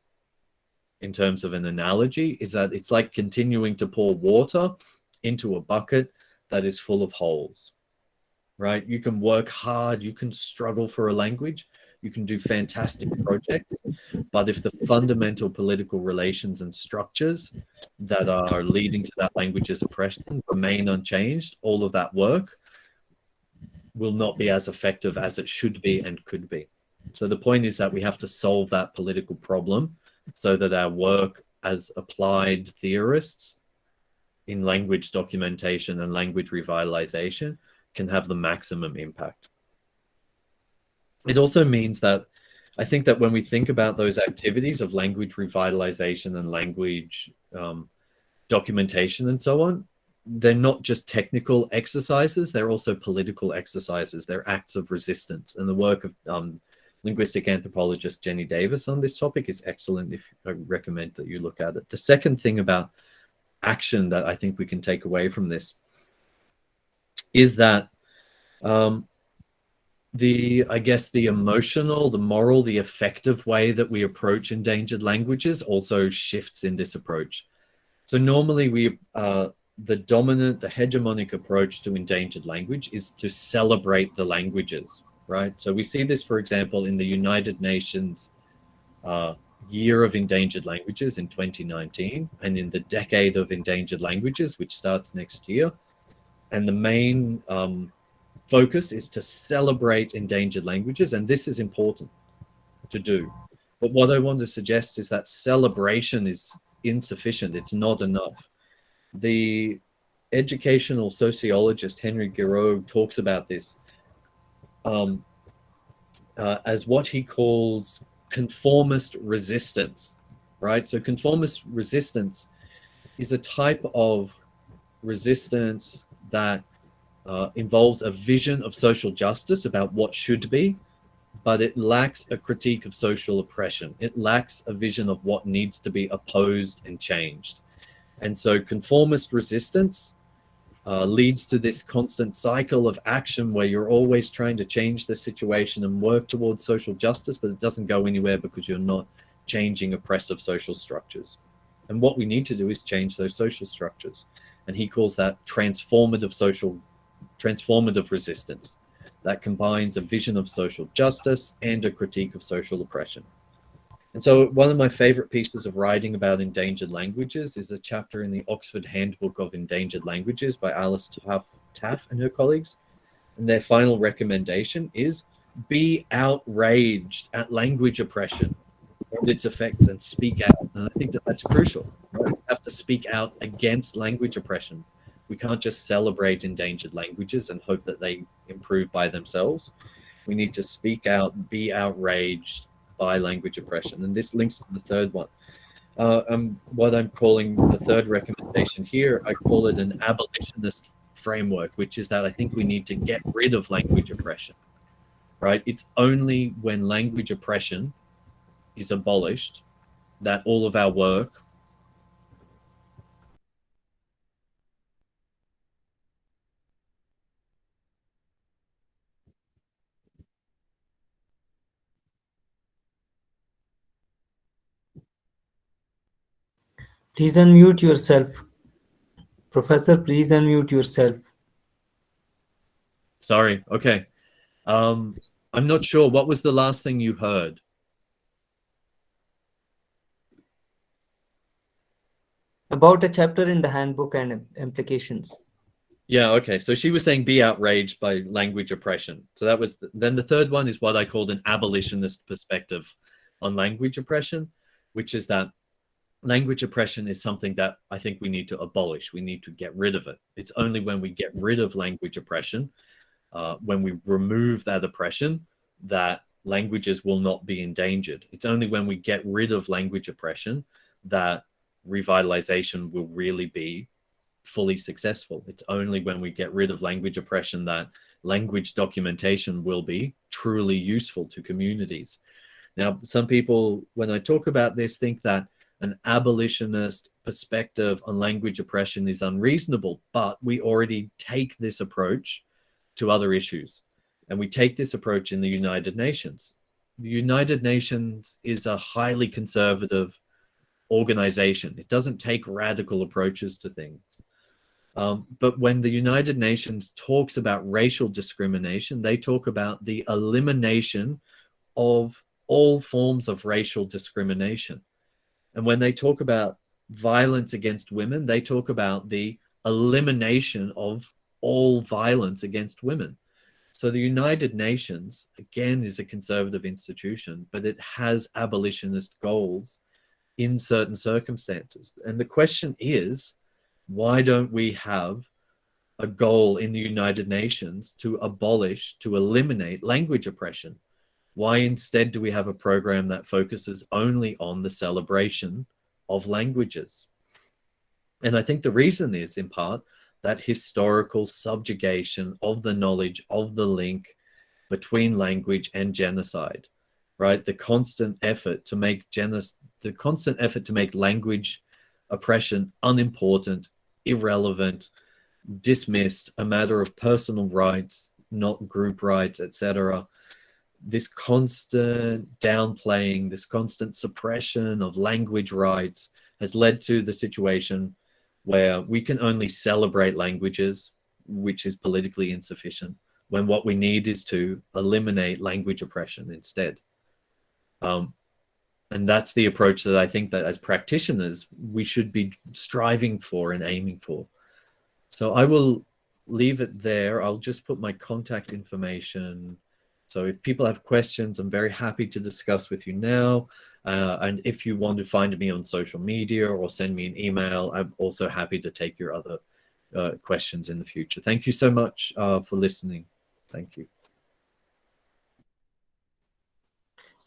in terms of an analogy, is that it's like continuing to pour water into a bucket that is full of holes, right? You can work hard, you can struggle for a language, you can do fantastic projects, but if the fundamental political relations and structures that are leading to that language's oppression remain unchanged, all of that work will not be as effective as it should be and could be. So the point is that we have to solve that political problem so that our work as applied theorists in language documentation and language revitalization can have the maximum impact. It also means that I think that when we think about those activities of language revitalization and language documentation and so on, they're not just technical exercises, they're also political exercises. They're acts of resistance. And the work of linguistic anthropologist Jenny Davis on this topic is excellent. If I recommend that you look at it. The second thing about action that I think we can take away from this is that the emotional, the moral, the effective way that we approach endangered languages also shifts in this approach. So normally the dominant, the hegemonic approach to endangered language is to celebrate the languages, right? So we see this, for example, in the United Nations Year of Endangered Languages in 2019, and in the Decade of Endangered Languages, which starts next year. And the main focus is to celebrate endangered languages, and this is important to do. But what I want to suggest is that celebration is insufficient. It's not enough. The educational sociologist Henry Giroux talks about this as what he calls conformist resistance, right? So conformist resistance is a type of resistance that involves a vision of social justice about what should be, but it lacks a critique of social oppression. It lacks a vision of what needs to be opposed and changed. And so conformist resistance leads to this constant cycle of action where you're always trying to change the situation and work towards social justice, but it doesn't go anywhere because you're not changing oppressive social structures. And what we need to do is change those social structures. And he calls that transformative resistance that combines a vision of social justice and a critique of social oppression. And so one of my favorite pieces of writing about endangered languages is a chapter in the Oxford Handbook of Endangered Languages by Alice Taff and her colleagues. And their final recommendation is be outraged at language oppression and its effects and speak out. And I think that that's crucial. Right? We have to speak out against language oppression. We can't just celebrate endangered languages and hope that they improve by themselves. We need to speak out, be outraged by language oppression. And this links to the third one. What I'm calling the third recommendation here, I call it an abolitionist framework, which is that I think we need to get rid of language oppression, right? It's only when language oppression is abolished that all of our work. Please unmute yourself. Professor, please unmute yourself. Sorry. Okay. I'm not sure. What was the last thing you heard? About a chapter in the handbook and implications. Yeah, okay. So she was saying be outraged by language oppression. So that was then the third one is what I called an abolitionist perspective on language oppression, which is that language oppression is something that I think we need to abolish. We need to get rid of it. It's only when we get rid of language oppression, when we remove that oppression, that languages will not be endangered. It's only when we get rid of language oppression that revitalization will really be fully successful. It's only when we get rid of language oppression that language documentation will be truly useful to communities. Now, some people, when I talk about this, think that an abolitionist perspective on language oppression is unreasonable, but we already take this approach to other issues. And we take this approach in the United Nations. The United Nations is a highly conservative organization. It doesn't take radical approaches to things. But when the United Nations talks about racial discrimination, they talk about the elimination of all forms of racial discrimination. And when they talk about violence against women, they talk about the elimination of all violence against women. So the United Nations, again, is a conservative institution, but it has abolitionist goals in certain circumstances. And the question is, why don't we have a goal in the United Nations to abolish, to eliminate language oppression? Why instead do we have a program that focuses only on the celebration of languages? And I think the reason is, in part, that historical subjugation of the knowledge of the link between language and genocide, right? The constant effort to make language oppression unimportant, irrelevant, dismissed, a matter of personal rights, not group rights, etc. This constant downplaying, this constant suppression of language rights has led to the situation where we can only celebrate languages, which is politically insufficient, when what we need is to eliminate language oppression instead. And that's the approach that I think that as practitioners, we should be striving for and aiming for. So I will leave it there. I'll just put my contact information. So if people have questions, I'm very happy to discuss with you now. And if you want to find me on social media or send me an email, I'm also happy to take your other questions in the future. Thank you so much for listening. Thank you.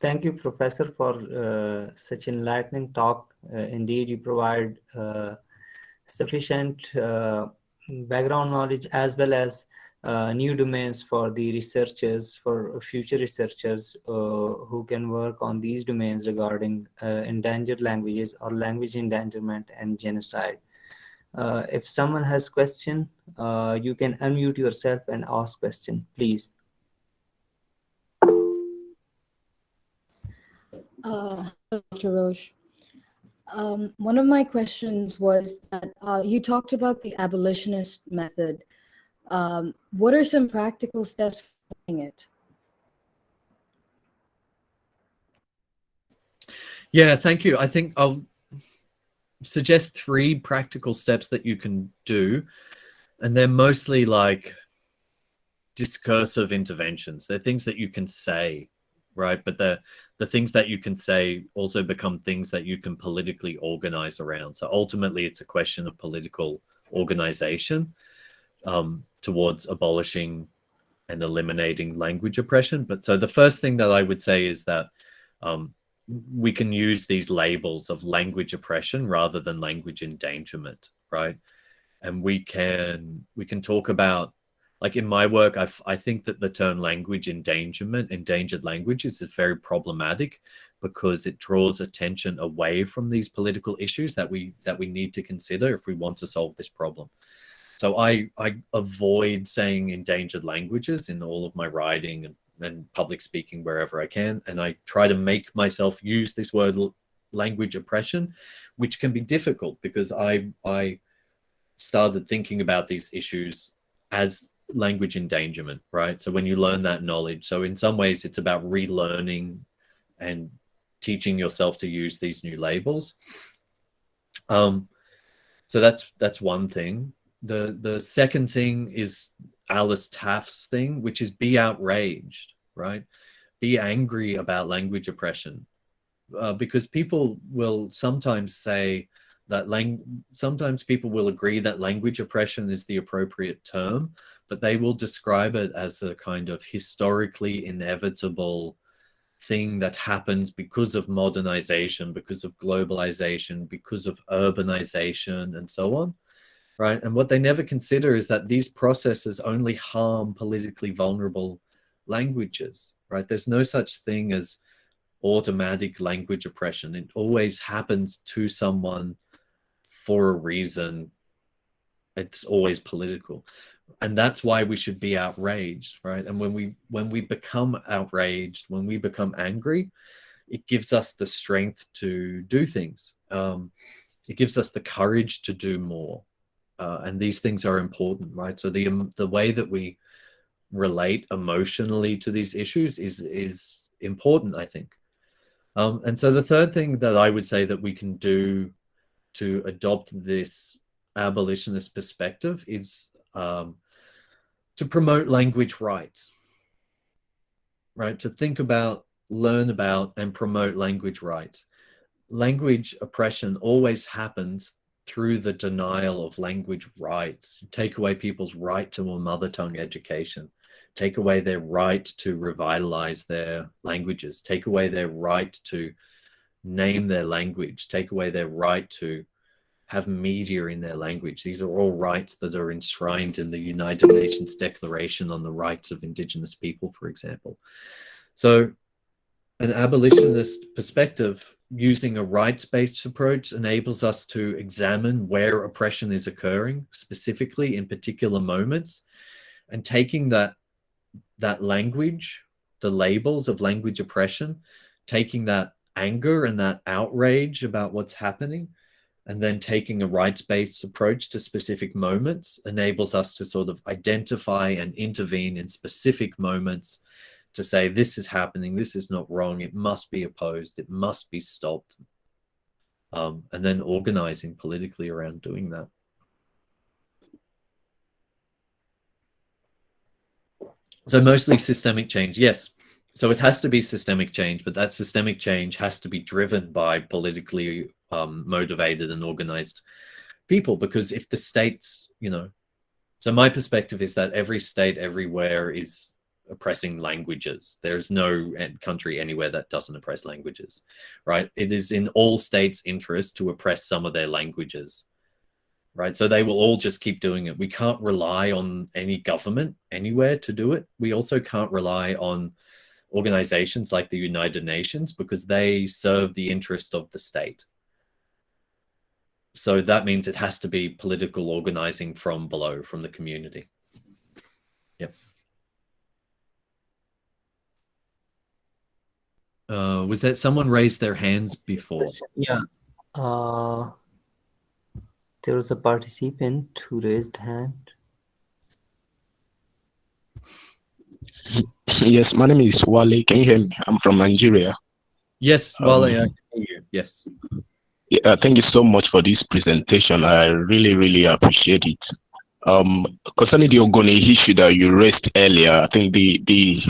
Thank you, Professor, for such enlightening talk. Indeed, you provide sufficient background knowledge as well as new domains for the researchers, for future researchers who can work on these domains regarding endangered languages or language endangerment and genocide. If someone has question, you can unmute yourself and ask question, please. Dr. Roche. One of my questions was that you talked about the abolitionist method. What are some practical steps for doing it? Yeah, thank you. I think I'll suggest 3 practical steps that you can do. And they're mostly like discursive interventions. They're things that you can say, right? But the things that you can say also become things that you can politically organize around. So ultimately, it's a question of political organization towards abolishing and eliminating language oppression. But so the first thing that I would say is that we can use these labels of language oppression rather than language endangerment, right? And we can talk about, like in my work, I think that the term language endangerment, endangered languages, is very problematic because it draws attention away from these political issues that we need to consider if we want to solve this problem. So I avoid saying endangered languages in all of my writing and public speaking wherever I can, and I try to make myself use this word language oppression, which can be difficult because I started thinking about these issues as language endangerment, right? So when you learn that knowledge, so in some ways it's about relearning and teaching yourself to use these new labels. So that's one thing. The second thing is Alice Taft's thing, which is be outraged, right? Be angry about language oppression, because people will sometimes say that sometimes people will agree that language oppression is the appropriate term, but they will describe it as a kind of historically inevitable thing that happens because of modernization, because of globalization, because of urbanization, and so on, right? And what they never consider is that these processes only harm politically vulnerable languages, right? There's no such thing as automatic language oppression. It always happens to someone for a reason. It's always political. And that's why we should be outraged, right? And when we become outraged, when we become angry, it gives us the strength to do things. It gives us the courage to do more. And these things are important, right? So the way that we relate emotionally to these issues is important, I think. And so the third thing that I would say that we can do to adopt this abolitionist perspective is to promote language rights, right? To think about, learn about, and promote language rights. Language oppression always happens through the denial of language rights. You take away people's right to a mother tongue education, take away their right to revitalize their languages, take away their right to name their language, take away their right to have media in their language. These are all rights that are enshrined in the United Nations Declaration on the Rights of Indigenous People, for example. So an abolitionist perspective using a rights-based approach enables us to examine where oppression is occurring, specifically in particular moments, and taking that language, the labels of language oppression, taking that anger and that outrage about what's happening, and then taking a rights-based approach to specific moments enables us to sort of identify and intervene in specific moments to say, this is happening, this is not wrong, it must be opposed, it must be stopped. And then organizing politically around doing that. So mostly systemic change, yes. So it has to be systemic change, but that systemic change has to be driven by politically motivated and organized people, because if the states, so my perspective is that every state everywhere is oppressing languages. There's no country anywhere that doesn't oppress languages, right? It is in all states' interest to oppress some of their languages, right? So they will all just keep doing it. We can't rely on any government anywhere to do it. We also can't rely on organizations like the United Nations because they serve the interest of the state. So that means it has to be political organizing from below, from the community. Yep. Was that someone raised their hands before? Yeah. There was a participant who raised hand. Yes, my name is Wale. Can you hear me? I'm from Nigeria. Yes, Wale, I can hear you. Yes. Yeah, thank you so much for this presentation. I really, really appreciate it. Concerning the Ogoni issue that you raised earlier, I think the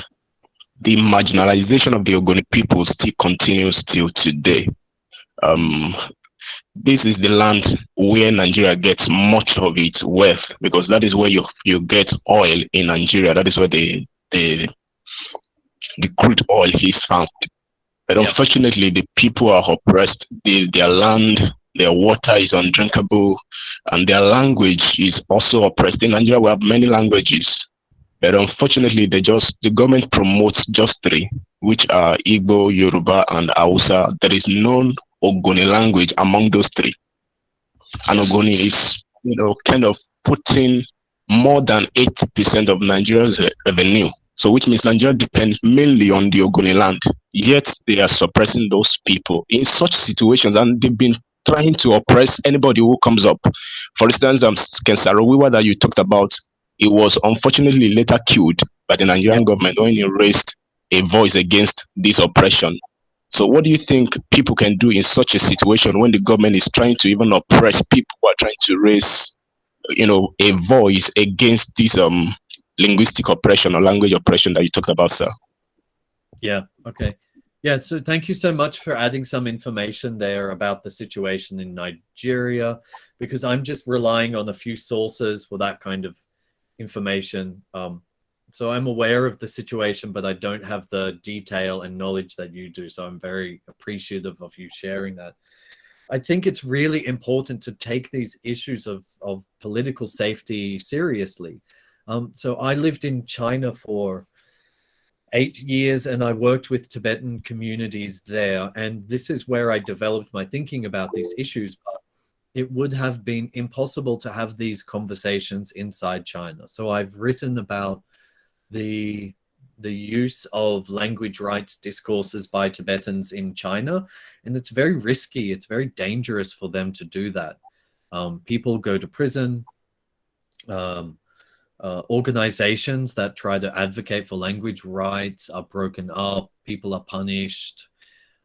marginalization of the Ogoni people still continues till today. This is the land where Nigeria gets much of its wealth, because that is where you get oil in Nigeria. That is where the crude oil is found. But Yeah. unfortunately, the people are oppressed. Their land, their water is undrinkable, and their language is also oppressed. In Nigeria, we have many languages, but unfortunately, the government promotes just three, which are Igbo, Yoruba, and Hausa. There is no Ogoni language among those three, and Ogoni is, kind of putting more than 80% of Nigeria's revenue. So which means Nigeria depends mainly on the Ogoni land. Yet they are suppressing those people in such situations, and they've been trying to oppress anybody who comes up. For instance, Ken Saro-Wiwa that you talked about, he was unfortunately later killed by the Nigerian government when he raised a voice against this oppression. So what do you think people can do in such a situation when the government is trying to even oppress people who are trying to raise, a voice against this linguistic oppression or language oppression that you talked about, sir? Yeah. Okay. Yeah. So thank you so much for adding some information there about the situation in Nigeria, because I'm just relying on a few sources for that kind of information. So I'm aware of the situation, but I don't have the detail and knowledge that you do. So I'm very appreciative of you sharing that. I think it's really important to take these issues of political safety seriously. So I lived in China for 8 years, and I worked with Tibetan communities there. And this is where I developed my thinking about these issues. But it would have been impossible to have these conversations inside China. So I've written about the use of language rights discourses by Tibetans in China, and it's very risky. It's very dangerous for them to do that. People go to prison. Organizations that try to advocate for language rights are broken up. People are punished.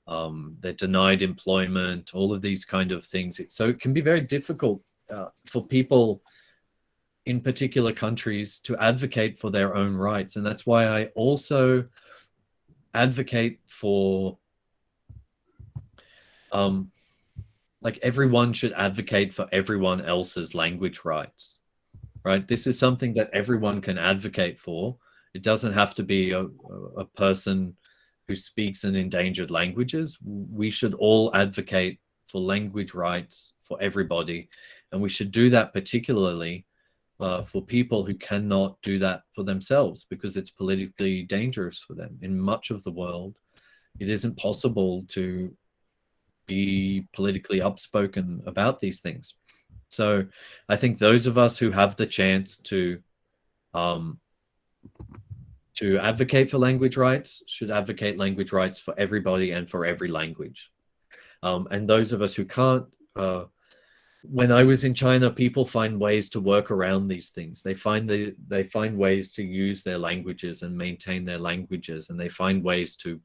They're denied employment, all of these kind of things. So it can be very difficult for people in particular countries to advocate for their own rights. And that's why I also advocate for, like, everyone should advocate for everyone else's language rights, right? This is something that everyone can advocate for. It doesn't have to be a person who speaks in endangered languages. We should all advocate for language rights for everybody. And we should do that particularly for people who cannot do that for themselves, because it's politically dangerous for them. In much of the world, it isn't possible to be politically outspoken about these things. So I think those of us who have the chance to advocate for language rights should advocate language rights for everybody and for every language. And those of us who can't, when I was in China, people find ways to work around these things. They find ways to use their languages and maintain their languages, and they find ways to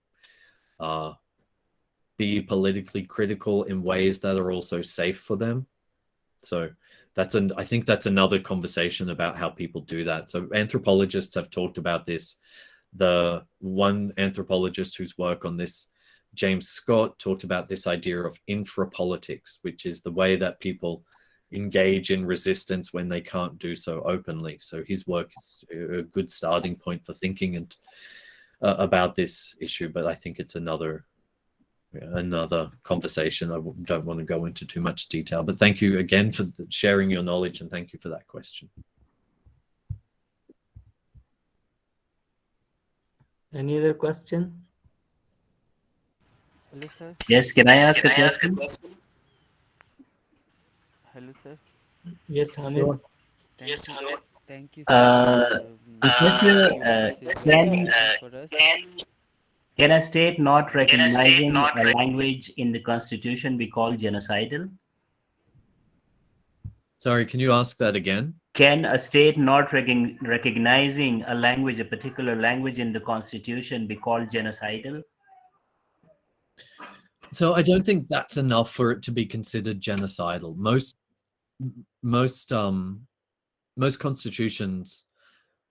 be politically critical in ways that are also safe for them. So I think that's another conversation about how people do that. So anthropologists have talked about this. The one anthropologist whose work on this, James Scott, talked about this idea of infrapolitics, which is the way that people engage in resistance when they can't do so openly. So his work is a good starting point for thinking about this issue, but I think it's another conversation. I don't want to go into too much detail, but thank you again for sharing your knowledge, and thank you for that question. Any other question? Hello, sir. Yes, can I ask a question? Hello, sir. Yes, Hamid. Sure. Thank you, Professor, for us. can a state not recognizing a language in the Constitution be called genocidal? Sorry, can you ask that again? Can a state not recognizing a language, a particular language in the Constitution, be called genocidal? So I don't think that's enough for it to be considered genocidal. Most constitutions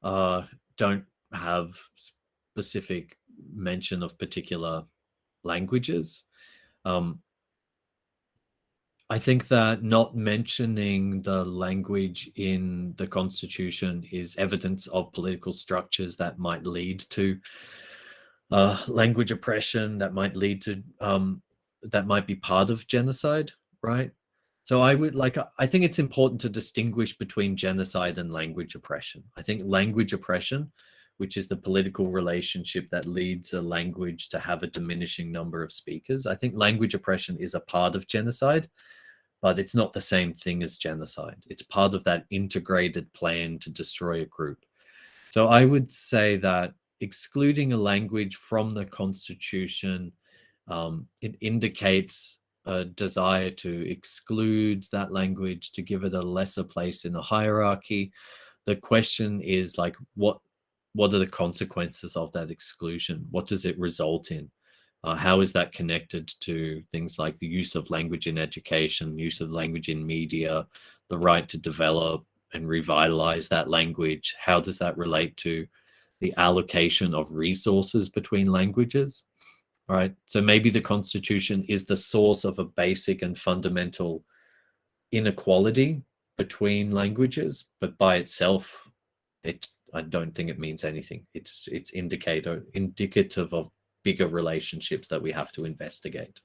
don't have specific mention of particular languages. I think that not mentioning the language in the Constitution is evidence of political structures that might lead to language oppression that might lead to that might be part of genocide, right? So I think it's important to distinguish between genocide and language oppression. I think language oppression, which is the political relationship that leads a language to have a diminishing number of speakers, I think language oppression is a part of genocide, but it's not the same thing as genocide. It's part of that integrated plan to destroy a group. So I would say that excluding a language from the Constitution, it indicates a desire to exclude that language, to give it a lesser place in the hierarchy. The question is like, what are the consequences of that exclusion? What does it result in? How is that connected to things like the use of language in education, use of language in media, the right to develop and revitalize that language? How does that relate to the allocation of resources between languages? All right. So maybe the Constitution is the source of a basic and fundamental inequality between languages, but by itself, I don't think it means anything. It's indicative of bigger relationships that we have to investigate.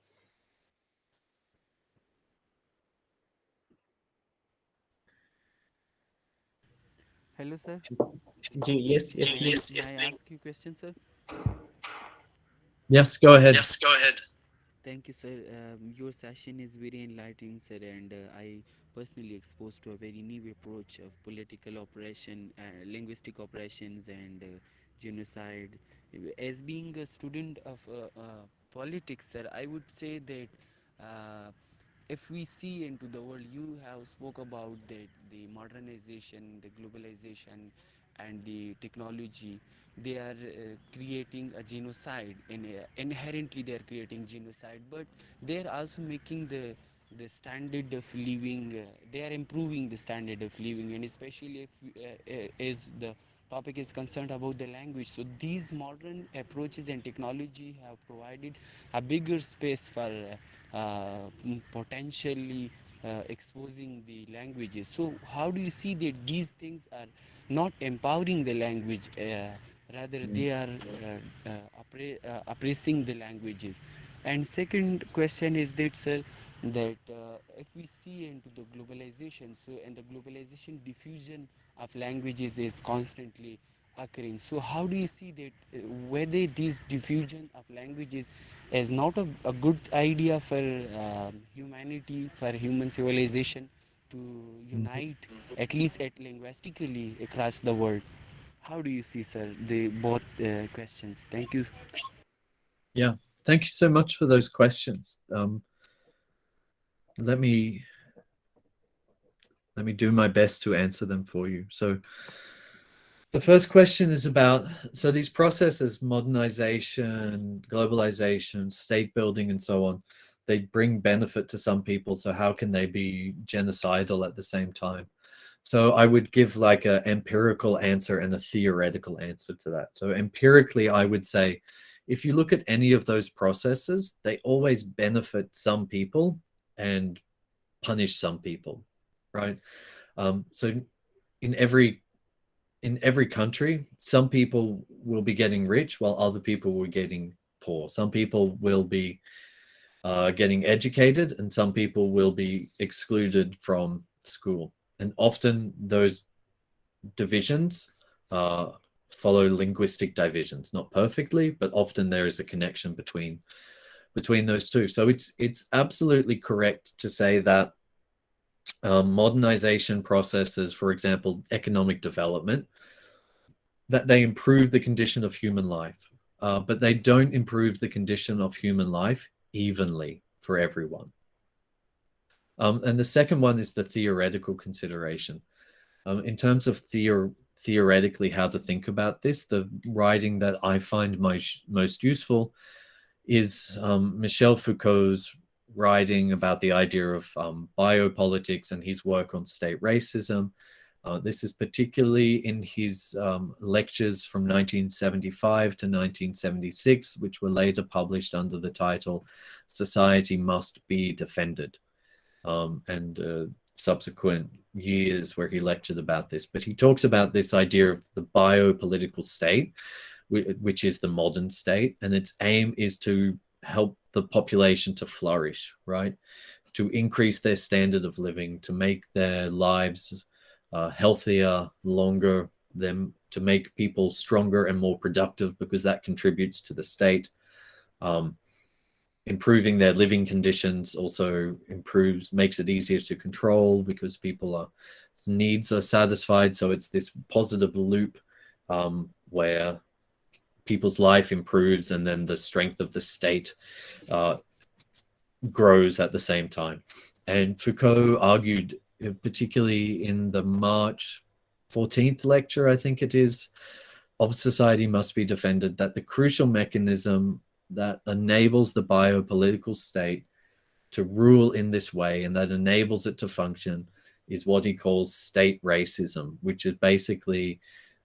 Hello, sir. Yes, please. May I ask you a question, sir? Yes, go ahead. Thank you, sir. Your session is very enlightening, sir, and I personally exposed to a very new approach of political operation, linguistic operations, and genocide. As being a student of politics, sir, I would say that if we see into the world, you have spoke about that the modernization, the globalization, and the technology, they are creating a genocide, and inherently they are creating genocide, but they are also making the standard of living, they are improving the standard of living, and especially if as the topic is concerned about the language. So these modern approaches and technology have provided a bigger space for potentially exposing the languages. So how do you see that these things are not empowering the language, rather they are oppressing the languages? And second question is that, sir, that if we see into the globalization, so and the globalization diffusion of languages is constantly occurring, so how do you see that whether this diffusion of languages is not a good idea for humanity, for human civilization to unite at least at linguistically across the world? How do you see, sir, the both questions? Thank you. Yeah, thank you so much for those questions. Let me do my best to answer them for you. So the first question is about, so these processes, modernization, globalization, state building, and so on, they bring benefit to some people. So how can they be genocidal at the same time? So I would give like an empirical answer and a theoretical answer to that. So empirically, I would say, if you look at any of those processes, they always benefit some people and punish some people, right? So in every country, some people will be getting rich while other people were getting poor. Some people will be getting educated and some people will be excluded from school. And often those divisions follow linguistic divisions, not perfectly, but often there is a connection between those two. So it's absolutely correct to say that modernization processes, for example, economic development, that they improve the condition of human life, but they don't improve the condition of human life evenly for everyone. And the second one is the theoretical consideration. In terms of theoretically how to think about this, the writing that I find most useful is Michel Foucault's writing about the idea of biopolitics and his work on state racism. This is particularly in his lectures from 1975 to 1976, which were later published under the title Society Must Be Defended, and subsequent years where he lectured about this. But he talks about this idea of the biopolitical state, which is the modern state, and its aim is to help the population to flourish, right? To increase their standard of living, to make their lives healthier, longer, them to make people stronger and more productive, because that contributes to the state. Improving their living conditions also makes it easier to control, because people's needs are satisfied. So it's this positive loop where people's life improves, and then the strength of the state grows at the same time. And Foucault argued, particularly in the March 14th lecture, I think it is, of Society Must Be Defended, that the crucial mechanism that enables the biopolitical state to rule in this way, and that enables it to function, is what he calls state racism, which is basically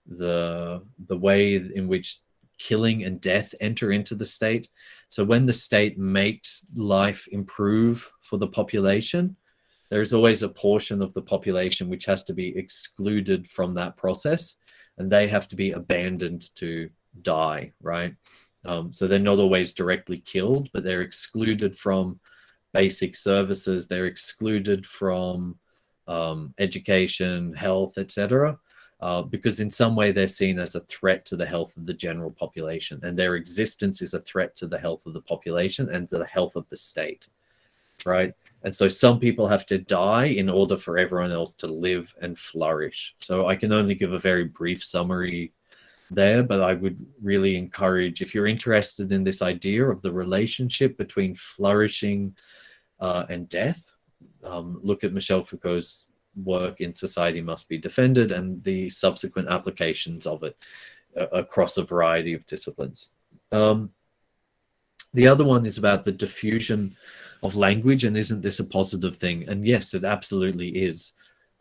the way in which killing and death enter into the state. So when the state makes life improve for the population, there's always a portion of the population which has to be excluded from that process, and they have to be abandoned to die, right? So they're not always directly killed, but they're excluded from basic services. They're excluded from education, health, etc., because in some way they're seen as a threat to the health of the general population, and their existence is a threat to the health of the population and to the health of the state, right? And so some people have to die in order for everyone else to live and flourish. So I can only give a very brief summary there, but I would really encourage, if you're interested in this idea of the relationship between flourishing and death, look at Michel Foucault's work in Society Must Be Defended and the subsequent applications of it across a variety of disciplines. The other one is about the diffusion of language, and isn't this a positive thing? And yes, it absolutely is.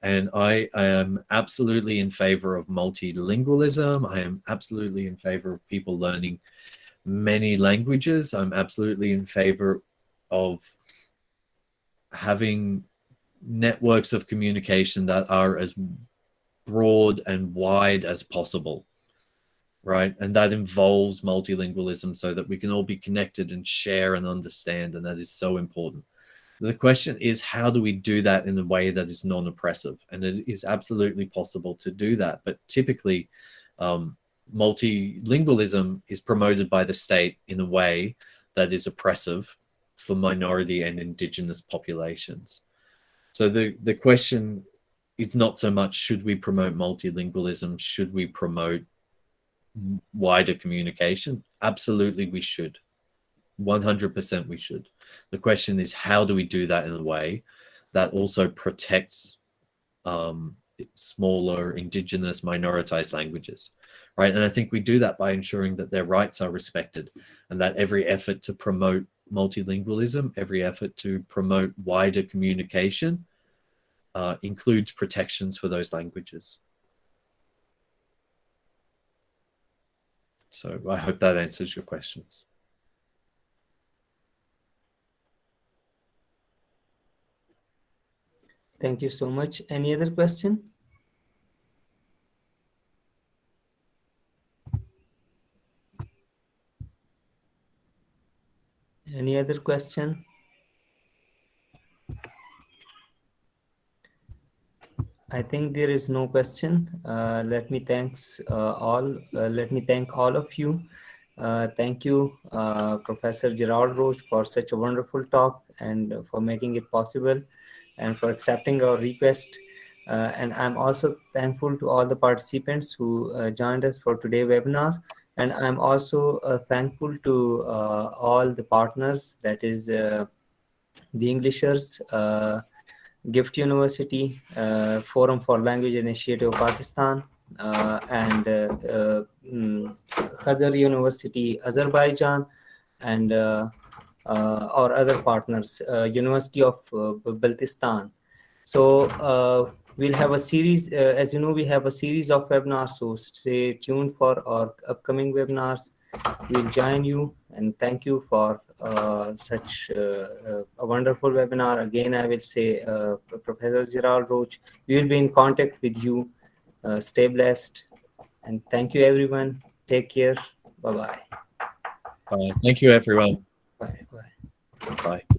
And I am absolutely in favor of multilingualism. I am absolutely in favor of people learning many languages. I'm absolutely in favor of having networks of communication that are as broad and wide as possible, right? And that involves multilingualism so that we can all be connected and share and understand, and that is so important. The question is, how do we do that in a way that is non-oppressive? And it is absolutely possible to do that. But typically, multilingualism is promoted by the state in a way that is oppressive for minority and indigenous populations. So the question is not so much, should we promote multilingualism? Should we promote wider communication? Absolutely, we should. 100% we should. The question is, how do we do that in a way that also protects smaller indigenous minoritized languages, right? And I think we do that by ensuring that their rights are respected, and that every effort to promote multilingualism, every effort to promote wider communication includes protections for those languages. So I hope that answers your questions. Thank you so much. Any other question? Any other question? I think there is no question. Let me thank all of you. Thank you, Professor Gerald Roche, for such a wonderful talk and for making it possible and for accepting our request. And I'm also thankful to all the participants who joined us for today's webinar. And I'm also thankful to all the partners, that is the Englishers, Gift University, Forum for Language Initiative of Pakistan, and Khadr University, Azerbaijan, and our other partners, University of Baltistan. So we'll have a series, as you know, we have a series of webinars, so stay tuned for our upcoming webinars. We'll join you, and thank you for such a wonderful webinar. Again, I will say, Professor Gerald Roche, we will be in contact with you. Stay blessed, and thank you, everyone. Take care. Bye-bye. Thank you, everyone. Bye. Bye. Bye.